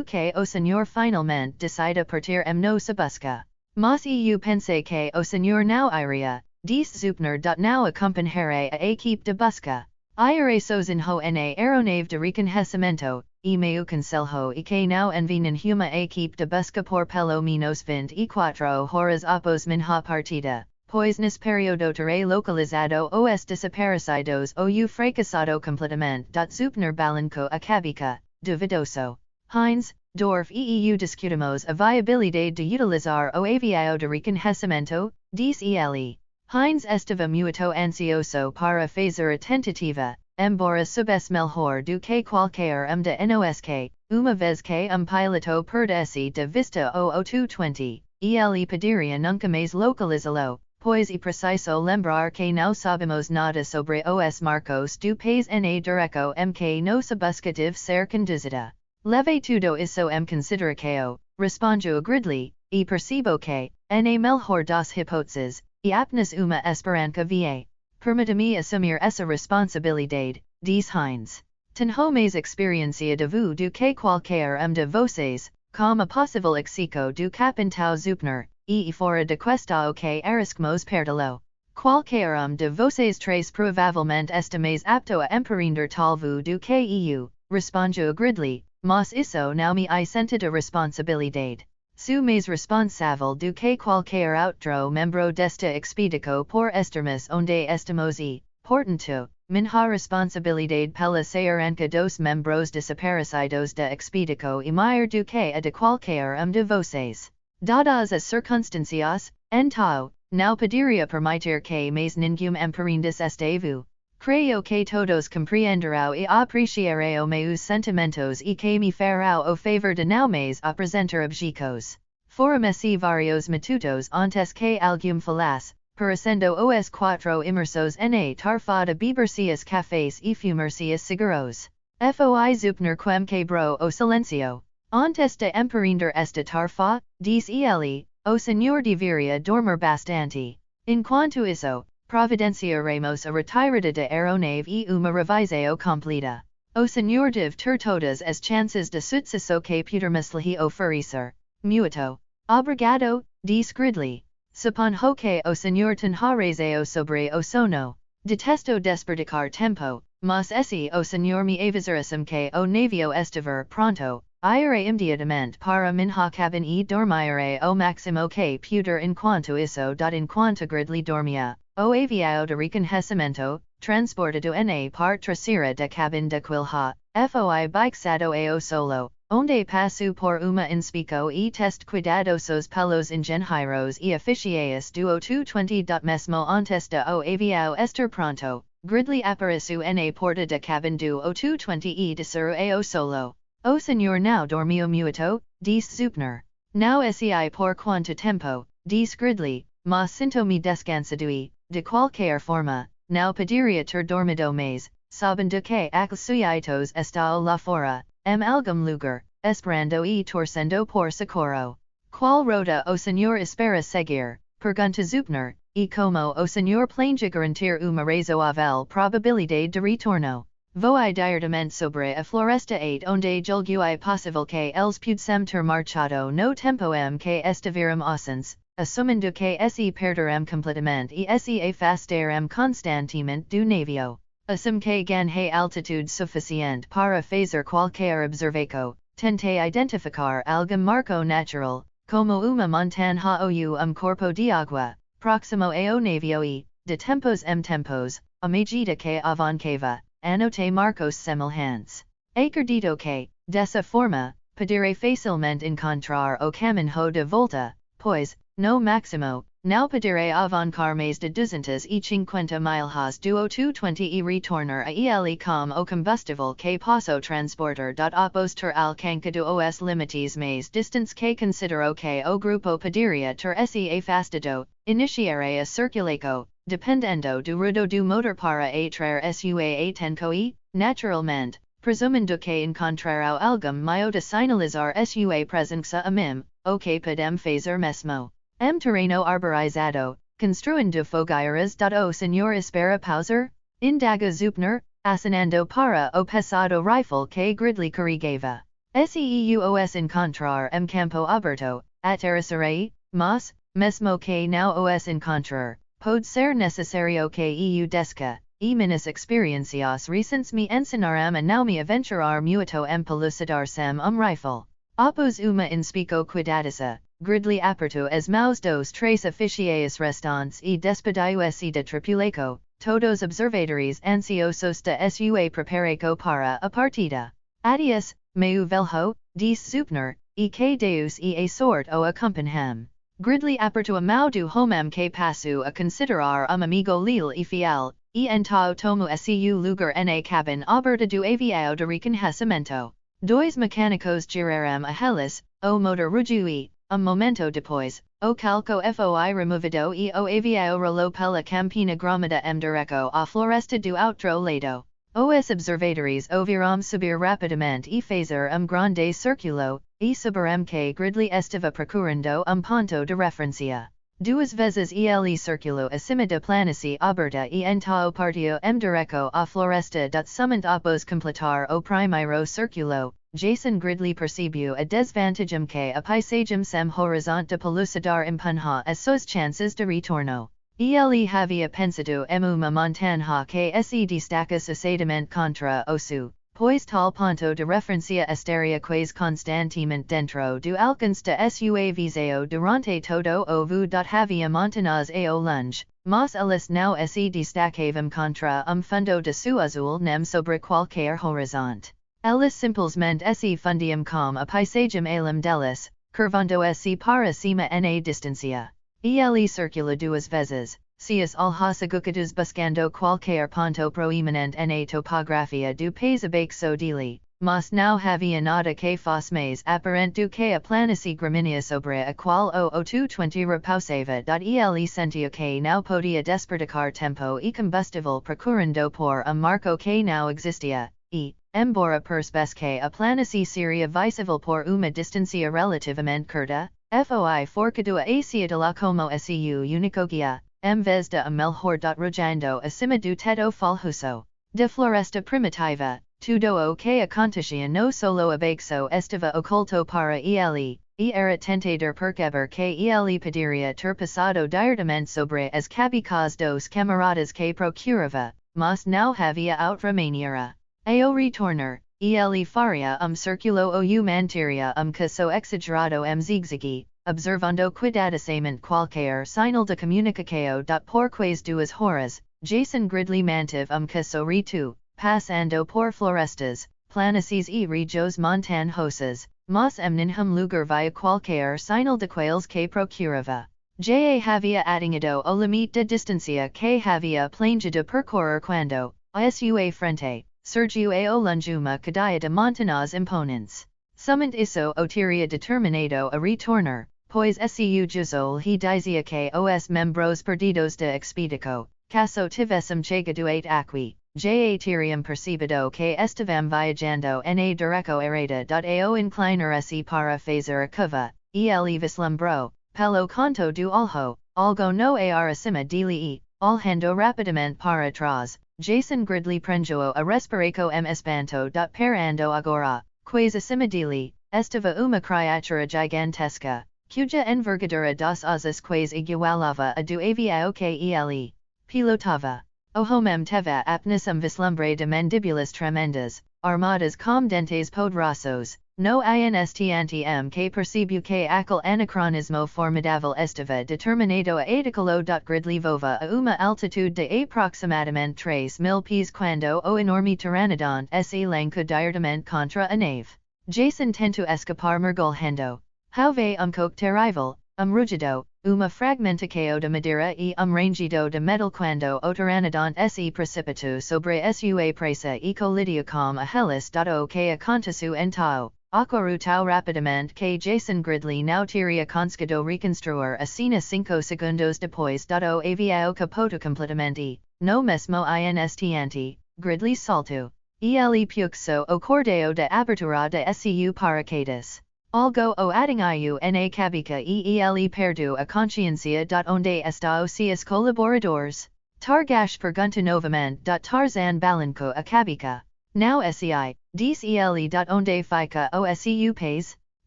que o senhor finalmente decida partir nossa busca. Mas eu pensei que o senhor não iria, disse Zupner. Não acompanharei a equipe de busca. Irei sozinho na aeronave de reconhecimento, e meu conselho é que não envie nenhuma equipe de busca por pelo menos 24 horas após minha partida, pois nesse período terei localizado os desaparecidos ou fracassado completamente. Zupner balancou a cabeça, duvidoso. Hines, Dorf e eu discutimos a viabilidade de utilizar o avião de reconhecimento, disse ele. Hines estava muito ansioso para fazer a tentativa, embora soubesse melhor do que qualquer de nos que, uma vez que piloto perdesse de vista o 220, ele poderia nunca mais localizá-lo, pois e preciso lembrar que não sabemos nada sobre os marcos do país na direção que nossa busca deve ser conduzida. Leve tudo isso consideração, respondo gridley, e percebo que, na melhor das hipóteses, e apenas uma esperança va. Permita-me assumir essa responsabilidade, diz Hines. Tenho mais experiência de vu do que qualquer de vocês, como possível exico do capitão Zupner, e fora de questa o que arriscamos perdê-lo. Qualquer de vocês três provavelmente está mais apto a empreender tal vu do que eu, respondo gridley, mas isso não me isenta de responsabilidade. Sou mais responsável do que qualquer outro membro desta expedição por estarmos onde estamos e, portanto, minha responsabilidade pela segurança dos membros desaparecidos da expedição e maior do que a de qualquer de vocês. Dadas as circunstâncias, então, não poderia permitir que mais ninguém empreendesse este vu. Creio que todos compreenderão e apreciarão meus sentimentos e que me farão o favor de não mais apresentar objetos. Foram-se vários matutos antes que alguém falasse, parecendo os quatro imersos na tarfa de beber-se cafés e fumar-se cigarros. Foi Zupner quem quebrou o silêncio. Antes de empreender esta tarfa, disse ele, o senhor deveria dormir bastante. Enquanto isso, providenciaremos a retirada de aeronave e uma revisão completa. O senhor deve ter todas as chances de sucesso que pudermos lhe oferecer. Muito obrigado, disse gridley. Suponho que o senhor tenha razão sobre o sono. Detesto desperdicar tempo, mas se o senhor me avisar que o navio estiver pronto, irei imediatamente para minha cabine e dormirei o máximo que puder enquanto isso. Enquanto gridley dormia, o avião de reconhecimento, transportado na parte traseira da cabine de quilha, foi bixado ao solo, onde passou por uma inspeção e teste cuidadosos pelos engenheiros e oficiais do 820. Mesmo antes de o avião estar pronto, gridley apareceu na porta da cabine do 820 e desceu ao solo. O senhor não dormiu muito, disse Zupner. Não sei por quanto tempo, disse gridley, mas sinto-me descansado e, de qualquer forma, não poderia ter dormido mais, sabendo que os sujeitos estão lá fora, algum lugar, esperando e torcendo por socorro. Qual rota o senhor espera seguir? Pergunta Zupner, e como o senhor planeja garantir uma razoável probabilidade de retorno? Voai diretamente sobre a floresta 8 onde julgo possível que eles pudsem ter marchado no tempo que estiveram ausentes, assumindo que se perderem completamente e se afastarem constantemente do navio. Assume que ganhei altitude suficiente para fazer qualquer observação, tente identificar algum marco natural, como uma montanha ou corpo de água, próximo ao navio e, de tempos em tempos, a medida que avancava, anote marcos semelhantes. Acredito que, dessa forma, poderei facilmente encontrar o caminho de volta, pois, no máximo, não poderei avançar mais de 250 milhas do 820 e retornar a ele com o combustível que posso transportar. Após ter alcançado os limites mais distantes que considero que o grupo poderia ter se afastado, iniciarei a circulação, dependendo do rudo do motor para atrair sua atenção e, naturalmente, presumindo que encontrarão algum meio de sinalizar sua presença a mim, o que podem fazer mesmo. Terreno arborizado, construindo fogueiras. O senhor espera pausar? Indaga Zupner, acenando para o pesado rifle que gridley carregava. Seus encontrar campo aberto, aterrissarei, mas, mesmo que não os encontrar, pode ser necessário que eu desça, e minhas experiências recentes me ensinaram a não me aventurar muito pelucidar-sem rifle. Após uma inspeção cuidadosa, gridley apertou as mãos dos três oficiais restantes e despediu-se da tripulação, todos observadores ansiosos de sua preparação para a partida. Adiós, meu velho, disse Zupner, e que Deus e a sorte o acompanhem. Gridley apertou a mão do homem que passou a considerar amigo leal e fiel, e então tomou seu lugar na cabine aberta do avião de reconhecimento. Dois mecânicos giraram a hélice, o motor rugiu e, momento depois, o calco foi removido e o avio rolo pela campina gromada m direco a floresta do outro lado. Os observadores ouviram subir rapidamente e fazer grande circulo, e saberem que Gridley estava procurando ponto de referência. Duas vezes ele circulo acima da planície aberta e então partiu direco a floresta somente após completar o primeiro circulo. Jason Gridley percebeu a desvantagem que a paisagem sem horizonte de pelucidar impunha as suas chances de retorno. Ele havia pensado uma montanha que se destaca sucedamente contra o sul, pois tal ponto de referência estaria quase constantemente dentro do alcance de sua visão durante todo o voo. Havia montanhas ao longe, mas elas não se destacavam contra fundo de sul azul nem sobre qualquer horizonte. Elas simplesmente se fundiam com a paisagem além delas, curvando se para cima na distância. Ele circula duas vezes, seus olhos aguçados buscando qualquer ponto proeminente na topografia do país abaixo dele, mas não havia nada que fosse mais aparente do que a planície gramínea sobre a qual o 820 repousava. Ele sentia que não podia desperdiçar tempo e combustível procurando por marco que não existia, e, embora percebesse que a planície seria visível por uma distância relativamente curta, foi forçado a aceitar como seu único guia, em vez de melhor. Rogando acima do teto falhuso de floresta primitiva, tudo o que acontecia no solo abaixo estava oculto para ele, e era tentador perceber que ele poderia ter passado diretamente sobre as cabeças dos camaradas que procurava, mas não havia outra maneira. Ao retornar, ele faria circulo ou manteria caso exagerado zigzag, observando cuidadosamente qualquer sinal de comunicação. Por quase 2 horas, Jason Gridley manteve caso reto, passando por florestas, planícies e regiões montanhosas, mas nenhum lugar via qualquer sinal de quais que procurava. Já havia atingido o limite de distância que havia planejado percorrer quando, a sua frente, surgiu ao longe uma cadeia de montanhas imponentes. Somente isso o teria determinado a retornar, pois su juzol he dizia que os membros perdidos de expedico, caso tivessem chegado aqui, já teriam percebido que estavam viajando na direção errada. Ao inclinar-se para fazer a curva, ele vislumbrou, pelo canto do olho, algo no ar acima dele e, olhando rapidamente para trás, Jason Gridley prendeu a respiração espanto. Parando agora, quase acima dele, estava uma criatura gigantesca, cuja envergadura das asas quase igualava a do avião que ele pilotava. O homem teve apenas vislumbre de mandíbulas tremendas, armadas com dentes poderosos, no instante que percebeu que aquele anacronismo formidável estava determinado a atacá-lo. Gridley voava a uma altitude de aproximadamente 3.000 pés quando o enorme pteranodonte se lançou diretamente contra a nave. Jason tentou escapar mergulhando. Houve coquetel rugido, uma fragmentação de madeira e rangido de metal quando o pteranodonte se precipitou sobre sua presa e colidiu com a hélice. O que aconteceu então, ocorreu tão rapidamente que Jason Gridley não teria conseguido reconstruir a cena 5 segundos depois. O avião capotou completamente e, no mesmo instante, Gridley saltou. Ele puxou o cordão de abertura de seu paraquedas. Algo o atingiu na cabeça e ele perdeu a consciência. Onde está os seus colaboradores? Targash pergunta novamente. Tarzan balancou a cabeça. Não sei, disse ele. Onde fica o seu país?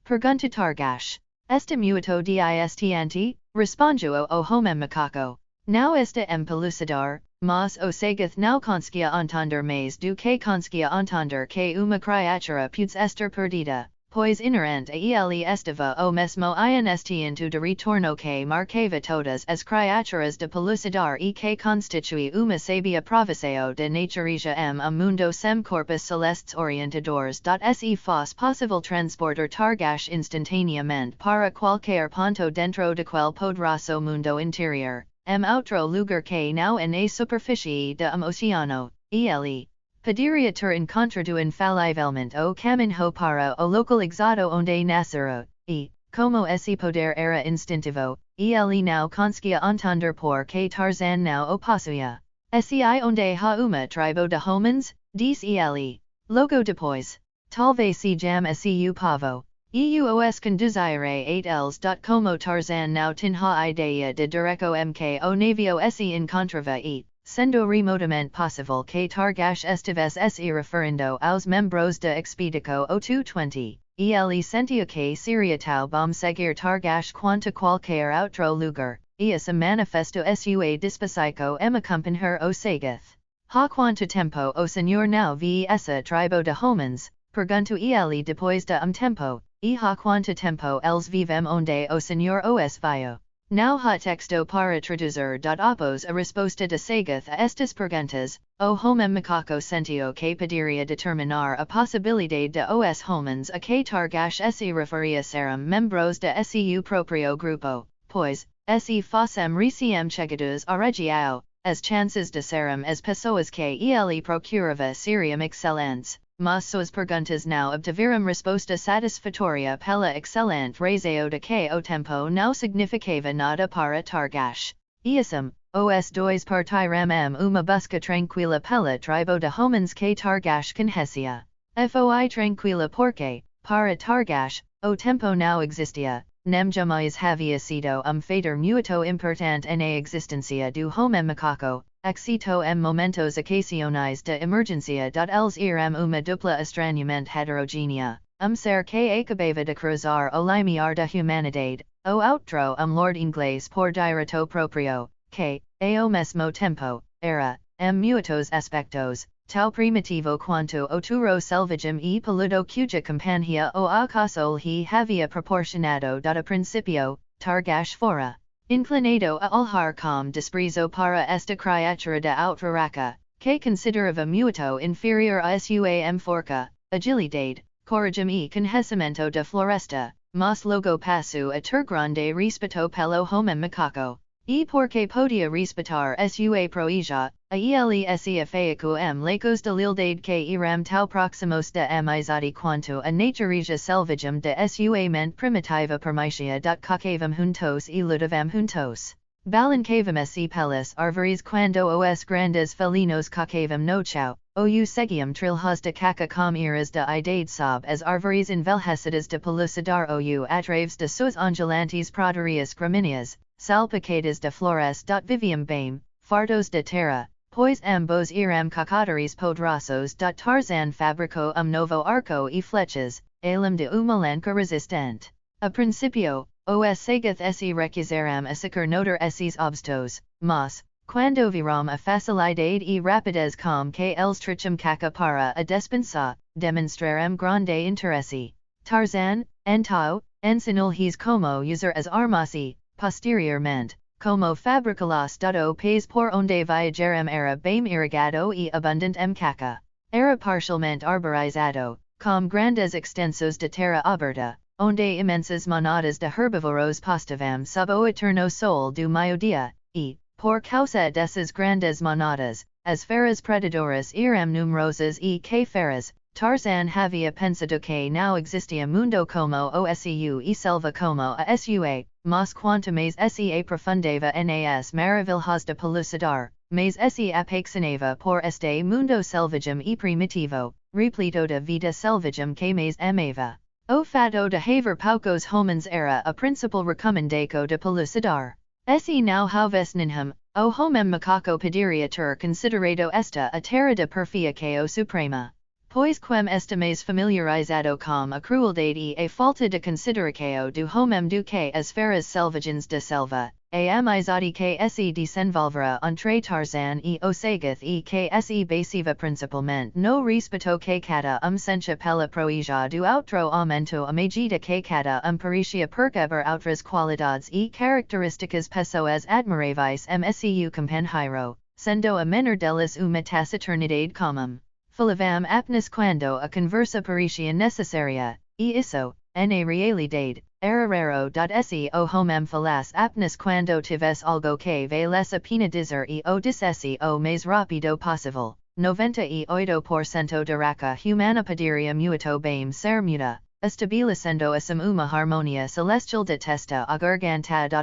Pergunta Targash. Está muito distante? Respondeu o homem macaco. Não está pelucidar, mas o sagaz não conseguia entender mais do que conseguia entender que uma criatura pode estar perdida, pois inerente a ele estava o mesmo instinto de retorno que marcava todas as criaturas de pelucidar e que constitui uma sabia provação de natureza mundo sem corpos celestes orientadores. Se fosse possível transportar Targash instantaneamente para qualquer ponto dentro daquele poderoso mundo interior, outro lugar que não na superfície de oceano, ele poderia ter encontrado infalivelmente o caminho para o local exato onde nascera, e, como esse poder era instintivo, ele não conseguia entender por que Tarzan não o possuía. Se onde ha uma tribo de homens, diz ele. Logo depois. Talvez se jam se pavo. Eus conduzire 8 como Tarzan não tinha ideia de direco mk o navio se encontrava sendo remotamente possível que Targash estivesse se referindo aos membros da expedição o 220. Ele sentia que seria tão bom seguir Targash quanto qualquer outro lugar, e se manifesto sua disposição em acompanhar o Sagith. Há quanto tempo o senhor não vi essa tribo de homens, pergunto ele depois de tempo, e há quanto tempo eles vivem onde o senhor os viu. Não há texto para traduzir. Após a resposta de Sagith a estas perguntas, o homem macaco sentiu que poderia determinar a possibilidade de os homens a que Targash se referia serem membros de seu próprio grupo, pois, se fossem recém chegados à região, as chances de serem as pessoas que ele procurava seriam excelentes. Mas suas perguntas não obtiveram resposta satisfatória pela excelente razão de que o tempo não significava nada para Targash. E assim, os dois partiram uma busca tranquila pela tribo de homens que Targash conhecia. Foi tranquila porque, para Targash, o tempo não existia, nem jamais havia sido fator muito importante na existência do homem macaco. Exito momentos ocasionais de emergência. Eles eram uma dupla estranhamente heterogênea, ser que acabava de cruzar o limiar da humanidade, o outro lord inglês por direito próprio, que, ao mesmo tempo, era, muitos aspectos, tão primitivo quanto o touro selvagem e peludo cuja companhia o acaso lhe havia proporcionado a princípio. Targash fora inclinado a olhar com desprezo para esta criatura da outra raça, que considerava muito inferior a sua forca, agilidade, coragem e conhecimento da floresta, mas logo passou a ter grande respeto pelo homem macaco, e porque podia respeitar sua proeza, a ele se afeico lacos de lildade que iram tão próximos de amizade quanto a natureza selvagem de sua mente primitiva permitia. Cacavam juntos e ludavam juntos. Balancavam se pelas árvores quando os grandes felinos cacavam no chão, ou seguiam trilhas de caca com iras de idade sob as árvores envelhecidas de pelucidar ou através de suas ondulantes praderias gramíneas, salpicadas de flores. Viviam bem, fartos de terra, pois ambos eram cacataris poderosos. Tarzan fabricou novo arco e flechas, além de uma lança resistente. A princípio, os Sagith se recusaram a sequer notar esses obstos, mas, quando viram a facilidade e rapidez com que eles tricham caca para a despensa, demonstraram grande interesse. Tarzan, então, ensinou-lhes como usar as armas e, posteriormente, como fabricá-las. O país por onde viajaram era bem irrigado e abundante caca. Era parcialmente arborizado, com grandes extensos de terra aberta, onde imensas manadas de herbívoros pastavam sob o eterno sol do meio-dia, e, por causa dessas grandes manadas, as feras predadoras eram numerosas e que feras. Tarzan havia pensado que não existia mundo como o seu e selva como a sua, mas quanto mais se aprofundava nas maravilhas de pelucidar, mais se apaixonava por este mundo selvagem e primitivo, repleto de vida selvagem que mais amava. O fato de haver poucos homens era a principal recomendação de pelucidar. Se não houvesse ninguém, o homem macaco poderia ter considerado esta a terra de perfia que o suprema. Pois quem está mais familiarizado com a crueldade e a falta de consideração do homem do que as feras selvagens da selva, a amizade que se desenvolvera entre Tarzan e o Sagith e que se baseava principalmente no respeto que cada sentia pela proeza do outro aumentou a medida que cada parecia perceber outras qualidades e características pessoas admiráveis seu companheiro, sendo a menor delas uma taciturnidade comum. Falavam apenas quando a conversa parecia necessária, e isso, na realidade, era raro. Se o homem falasse apenas quando tivesse algo que valesse a pena dizer e o dissesse o mais rápido possível, 98% da raça humana poderia muito bem ser muda. estabelecendo asum uma harmonia celestial de testa agurgantada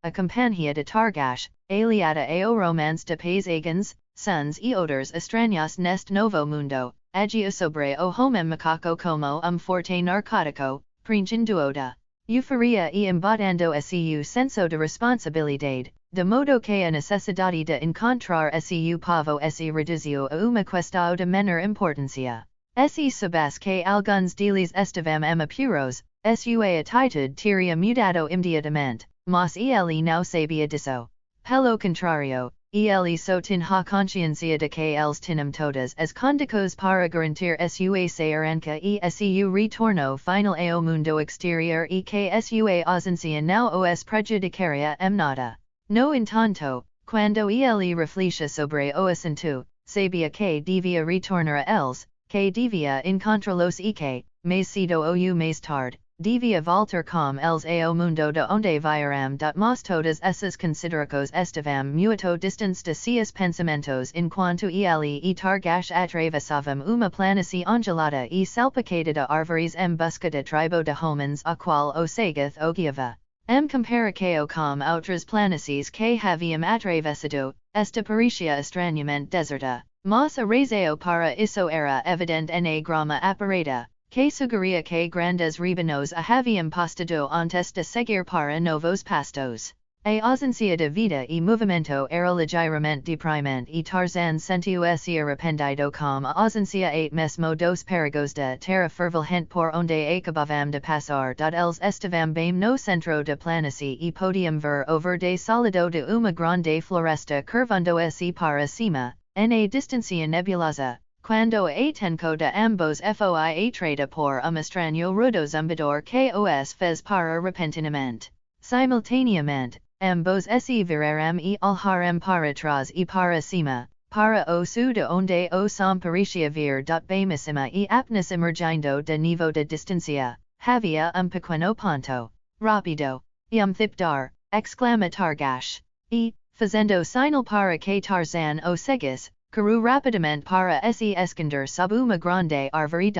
a companhia de Targash, aliada ao romance de paisagens, sons e odores estranhos neste novo mundo, agia sobre o homem macaco como forte narcótico, preenchendo da euforia e embotando seu senso de responsabilidade, de modo que a necessidade de encontrar seu povo se reduziu a uma questão de menor importância. Se sabes que alguns deles estavam apuros, sua atitude teria mudado imediatamente, mas ele não sabia disso. Pelo contrário, ele só tinha consciência de que eles tinham todas as condições para garantir sua segurança e seu retorno final ao mundo exterior e que sua ausência não os prejudicaria nada. No entanto, quando ele refletia sobre o assunto, sabia que devia retornar a eles, que devia encontrá-los e que, mais cedo ou mais tarde, devia voltar com eles ao mundo de onde vieram. Mas todas essas considerações estavam muito distantes de seus pensamentos enquanto ele e Targash atravessavam uma planície ondulada e salpicada de árvores em busca de tribo de homens a qual o Sagoth o guiava. Comparação com outras planícies que haviam atravessado, esta parecia estranhamente deserta. Mas a razão para isso era evidente na grama aparada, que sugeria que grandes rebanos a haviam postado antes de seguir para novos pastos. A ausência de vida e movimento era ligeiramente deprimente e Tarzan sentiu-se arrependido com a ausência mesmo dos perigos de terra fervilhante por onde acabavam de passar. Eles estavam bem no centro da planície e podiam ver o verde sólido de uma grande floresta curvando-se para cima, na distância nebulosa, quando a tenco de ambos foi atraída por estranho ruido zumbidor que os fez parar repentinamente. Simultaneamente, ambos se viraram e olharam para trás e para cima, para o sul de onde o som parecia vir. Bem acima e apenas emergindo de nível de distância, havia pequeno ponto. Rápido! Thipdar! Exclama Targash. E, fazendo sinal para que Tarzan o seguisse, correu rapidamente para se esconder sob uma grande árvore.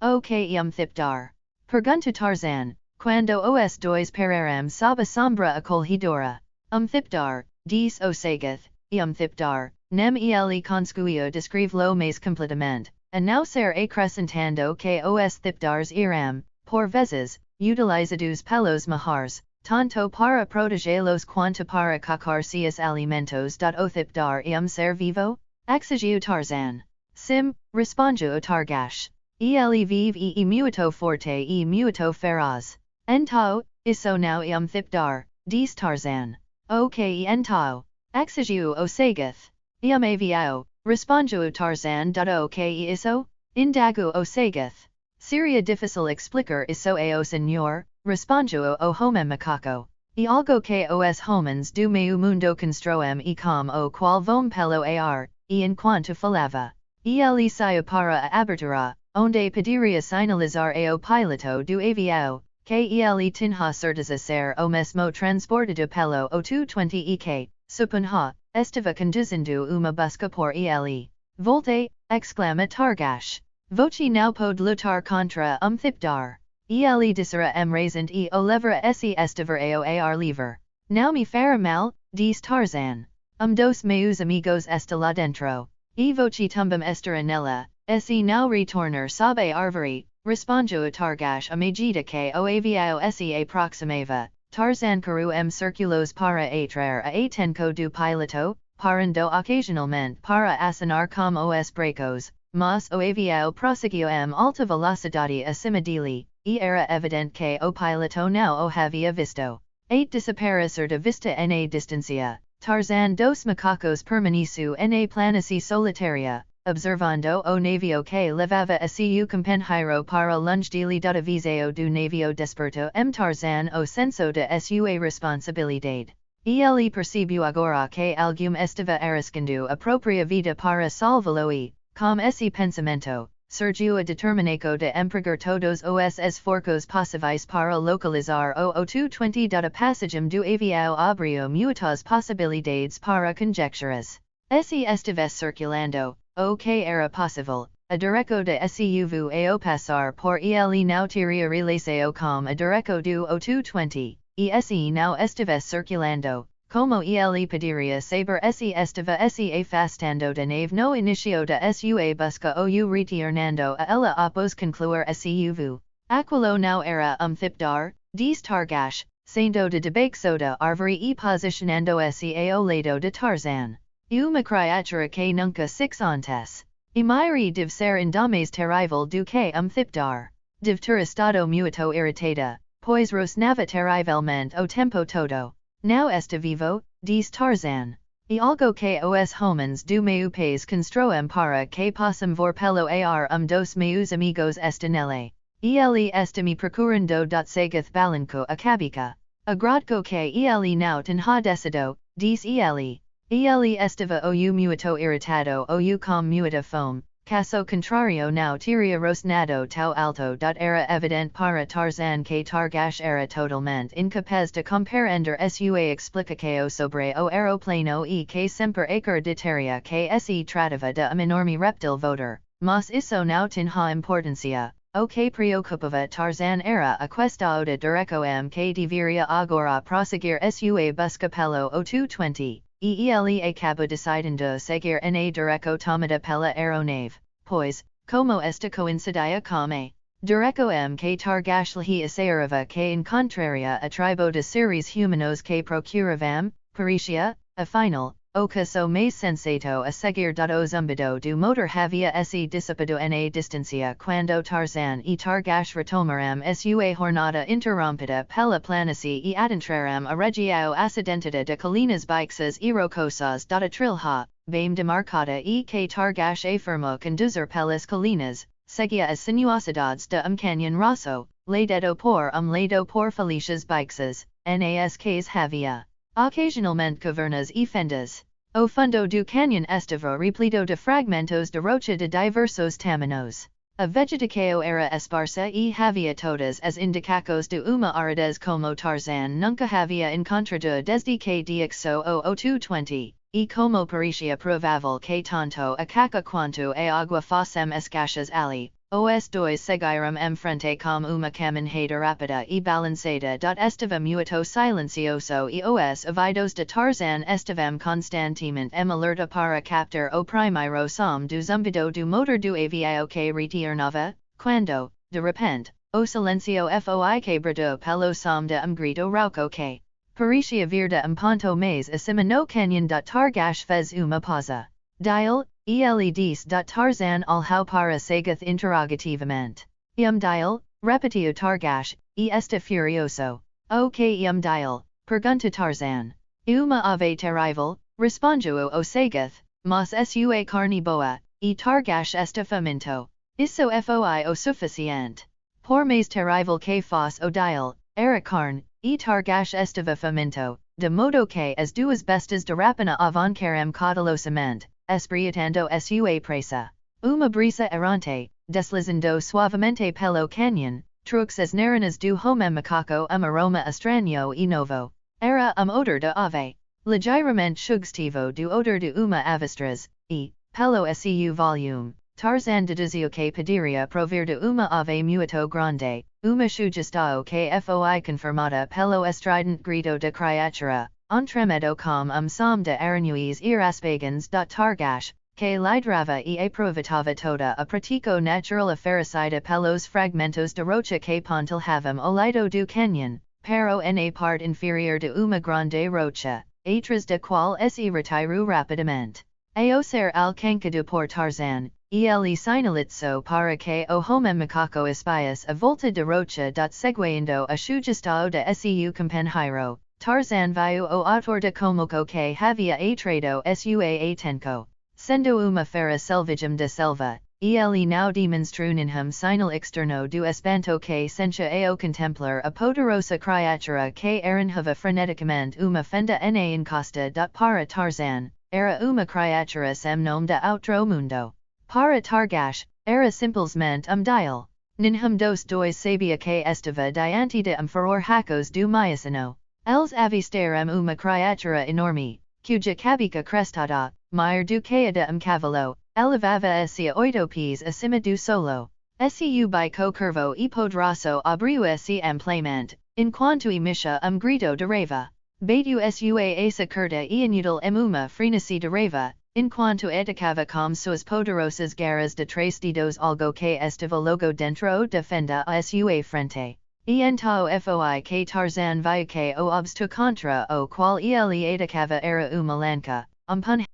O que Thipdar? Pergunta Tarzan, quando os dois pararam sob a sombra acolhedora. Thipdar, diz o Sagoth, Thipdar, nem ele conseguiu descrever-lo mais completamente, a não ser acrescentando que os Thipdars eram, por vezes, utilizados pelos mahars, tanto para protegê-los quanto para caçar seus alimentos. O Thipdar ser vivo? Exigiu Tarzan. Sim, respondeu Targash. Ele vive e muito forte e muito feroz. Então, isso não Thipdar, diz Tarzan. O que então? Exigiu o Sagoth. Aviao, respondeu Tarzan. O que isso? Indagou o Sagoth. Seria difícil explicar isso ao senhor, respondeu o homem macaco. E algo que os homens do meu mundo constroem e com o qual vão pelo ar, e enquanto falava, ele saiu para a abertura, onde poderia sinalizar ao piloto do avião, que ele tinha certeza ser o mesmo transportado pelo O-220 e que, supunha, estava conduzindo uma busca por ele. Volte, exclama Targash. Voce não pode lutar contra Thipdar. Ele dissera razão e o levera se estiver ao ar livre. Não me fará mal, diz Tarzan. Dos meus amigos está lá dentro. E voce tumbam estar nela, se não retornar sob a árvore, respondeu Targash a medida que o avião se aproximava. Tarzan correu circulos para atrair a atenção do piloto, parando ocasionalmente para acenar com os bracos, mas o avião prosseguiu alta velocidade acima dele, e era evidente que o piloto não o havia visto. Desaparecer de vista na distância, Tarzan dos macacos permaneceu na planície solitária, observando o navio que levava a seu companheiro para longe dele. Avisao do navio despertou Tarzan o senso de sua responsabilidade. Ele percebeu agora que alguém estava arriscando a própria vida para salvá-lo e, com esse pensamento, surgiu a determinação de empregar todos os esforços possíveis para localizar o O-220. A passagem do avião abriu muitas possibilidades para conjecturas. Se estivesse circulando, o que era possível, Adereco de SEUVU ao pasar por ele now tiria relação com adereco do O220, ese now estives circulando, como ele pediria saber se estiva se afastando da nave no inicio da sua busca ou retornando a ela após concluir SEUVU. Aquilo now era thipdar, des targash, saindo de debaixo da árvore e posicionando-se ao lado de Tarzan. Uma criatura que nunca six antes. Imiri deve ser indames terrivel do que thipdar. Deve ter estado muito irritada, pois rosnava terrivelmente o tempo todo. Now está vivo, diz Tarzan. E algo que os homens do meu país constroem para que possam vor pelo ar dos meus amigos está nele. Ele está me procurando seguith balanco acabica. Agradco que ele não tenha decido, diz ele. Ele estava ou muito irritado ou com muita fome, caso contrário não teria rosnado tão alto. Era evidente para Tarzan que Targash era totalmente incapaz de compreender sua explicação sobre o aeroplano e que sempre acreditaria que se tratava de enorme reptil voador, mas isso não tinha importância. O que preocupava Tarzan era a questão de direção que deveria agora prosseguir sua busca pelo O220. Ele acabou decidindo seguir na direção tomada pela aeronave, pois, como esta coincidia com a direção que Targash lhe asseirava que encontraria a tribo de seres humanos que procuravam, parecia, afinal, o caso mais sensato a seguir. O zumbido do motor havia se dissipado na distância quando Tarzan e Targash retomaram sua jornada interrompida pela planície e adentraram a região acidentada de colinas baixas e rocosas. A trilha, bem demarcada e que Targash afirmou conduzir pelas colinas, seguia as sinuosidades de canyon rosso, lado por faixas baixas, nas quais havia occasionalmente cavernas e fendas. O fundo do canyon estava repleto de fragmentos de rocha de diversos tamanos. A vegetação era esparsa e havia todas as indicações de uma aridez como Tarzan nunca havia encontrado desde que deixou o O220, e como parecia provável que tanto a caca quanto a água fossem escassas ali. Os dois seguiram frente com uma caminhada rápida e balanceada. Estava muito silencioso e os ouvidos de Tarzan estavam constantemente alerta para captar o primeiro som do zumbido do motor do avião que retornava, quando, de repente, o silencio foi quebrado pelo som de grito rouco que parecia vir de ponto mais acima no canyon. Targash fez uma pausa. Dial, ele disse. Tarzan olhou para seguith interrogativamente. Dial, repetiu Targash, e está furioso. O que dial? Pergunta Tarzan. Uma ave terrível, respondeu o seguith, mas sua carne boa, e Targash está faminto. Isso foi o suficiente. Por mais terrível que fosse o dial, era carne, e Targash estava faminto, de modo que as duas bestas de rapina avancaram cautelosamente, espreitando sua presa. Uma brisa errante, deslizando suavemente pelo canyon, trouxe as narinas do homem macaco aroma estranho e novo. Era odor de ave. Ligeiramente sugestivo do odor de uma avestras, e, pelo seu volume, Tarzan deduziu que poderia provir de uma ave muito grande, uma sugestão que foi confirmada pelo estridente grito de criatura, entremedo com som de aranhuis e raspagens. Targash, que lidrava e aproveitava toda a prática natural oferecida pelos fragmentos de rocha que pontilhavam ao lado do canyon, parou na parte inferior de uma grande rocha, atrás da qual se retirou rapidamente. Ao ser alcançado por Tarzan, ele sinalizou para que o homem macaco espiasse a volta da rocha. Seguindo a sugestão de seu companheiro, Tarzan viu o autor de comoco que havia atraído sua atenção. Sendo uma fera selvagem da selva, ele não demonstrou nenhum sinal externo do espanto que sentia ao contemplar a poderosa criatura que arranjava freneticamente uma fenda na encosta. Para Tarzan, era uma criatura sem nome de outro mundo. Para Targash, era simplesmente dial. Nenhum dos dois sabia que estava diante de furor hacos do Mioceno. Eles avistaram uma criatura enorme, cuja cabeça crestada, maior do que a de cavalo, Alivava essia oitopes acima do solo. Seu bico curvo e poderoso abriu esse amplamente, enquanto emisha grito de raiva. Batu sua essa curta e inútil uma frenesí de raiva, enquanto atacava com suas poderosas garras de três dedos algo que estava logo dentro da fenda a sua frente. E então foi que Tarzan viu que o obstáculo contra o qual ele atacava era uma lança, pun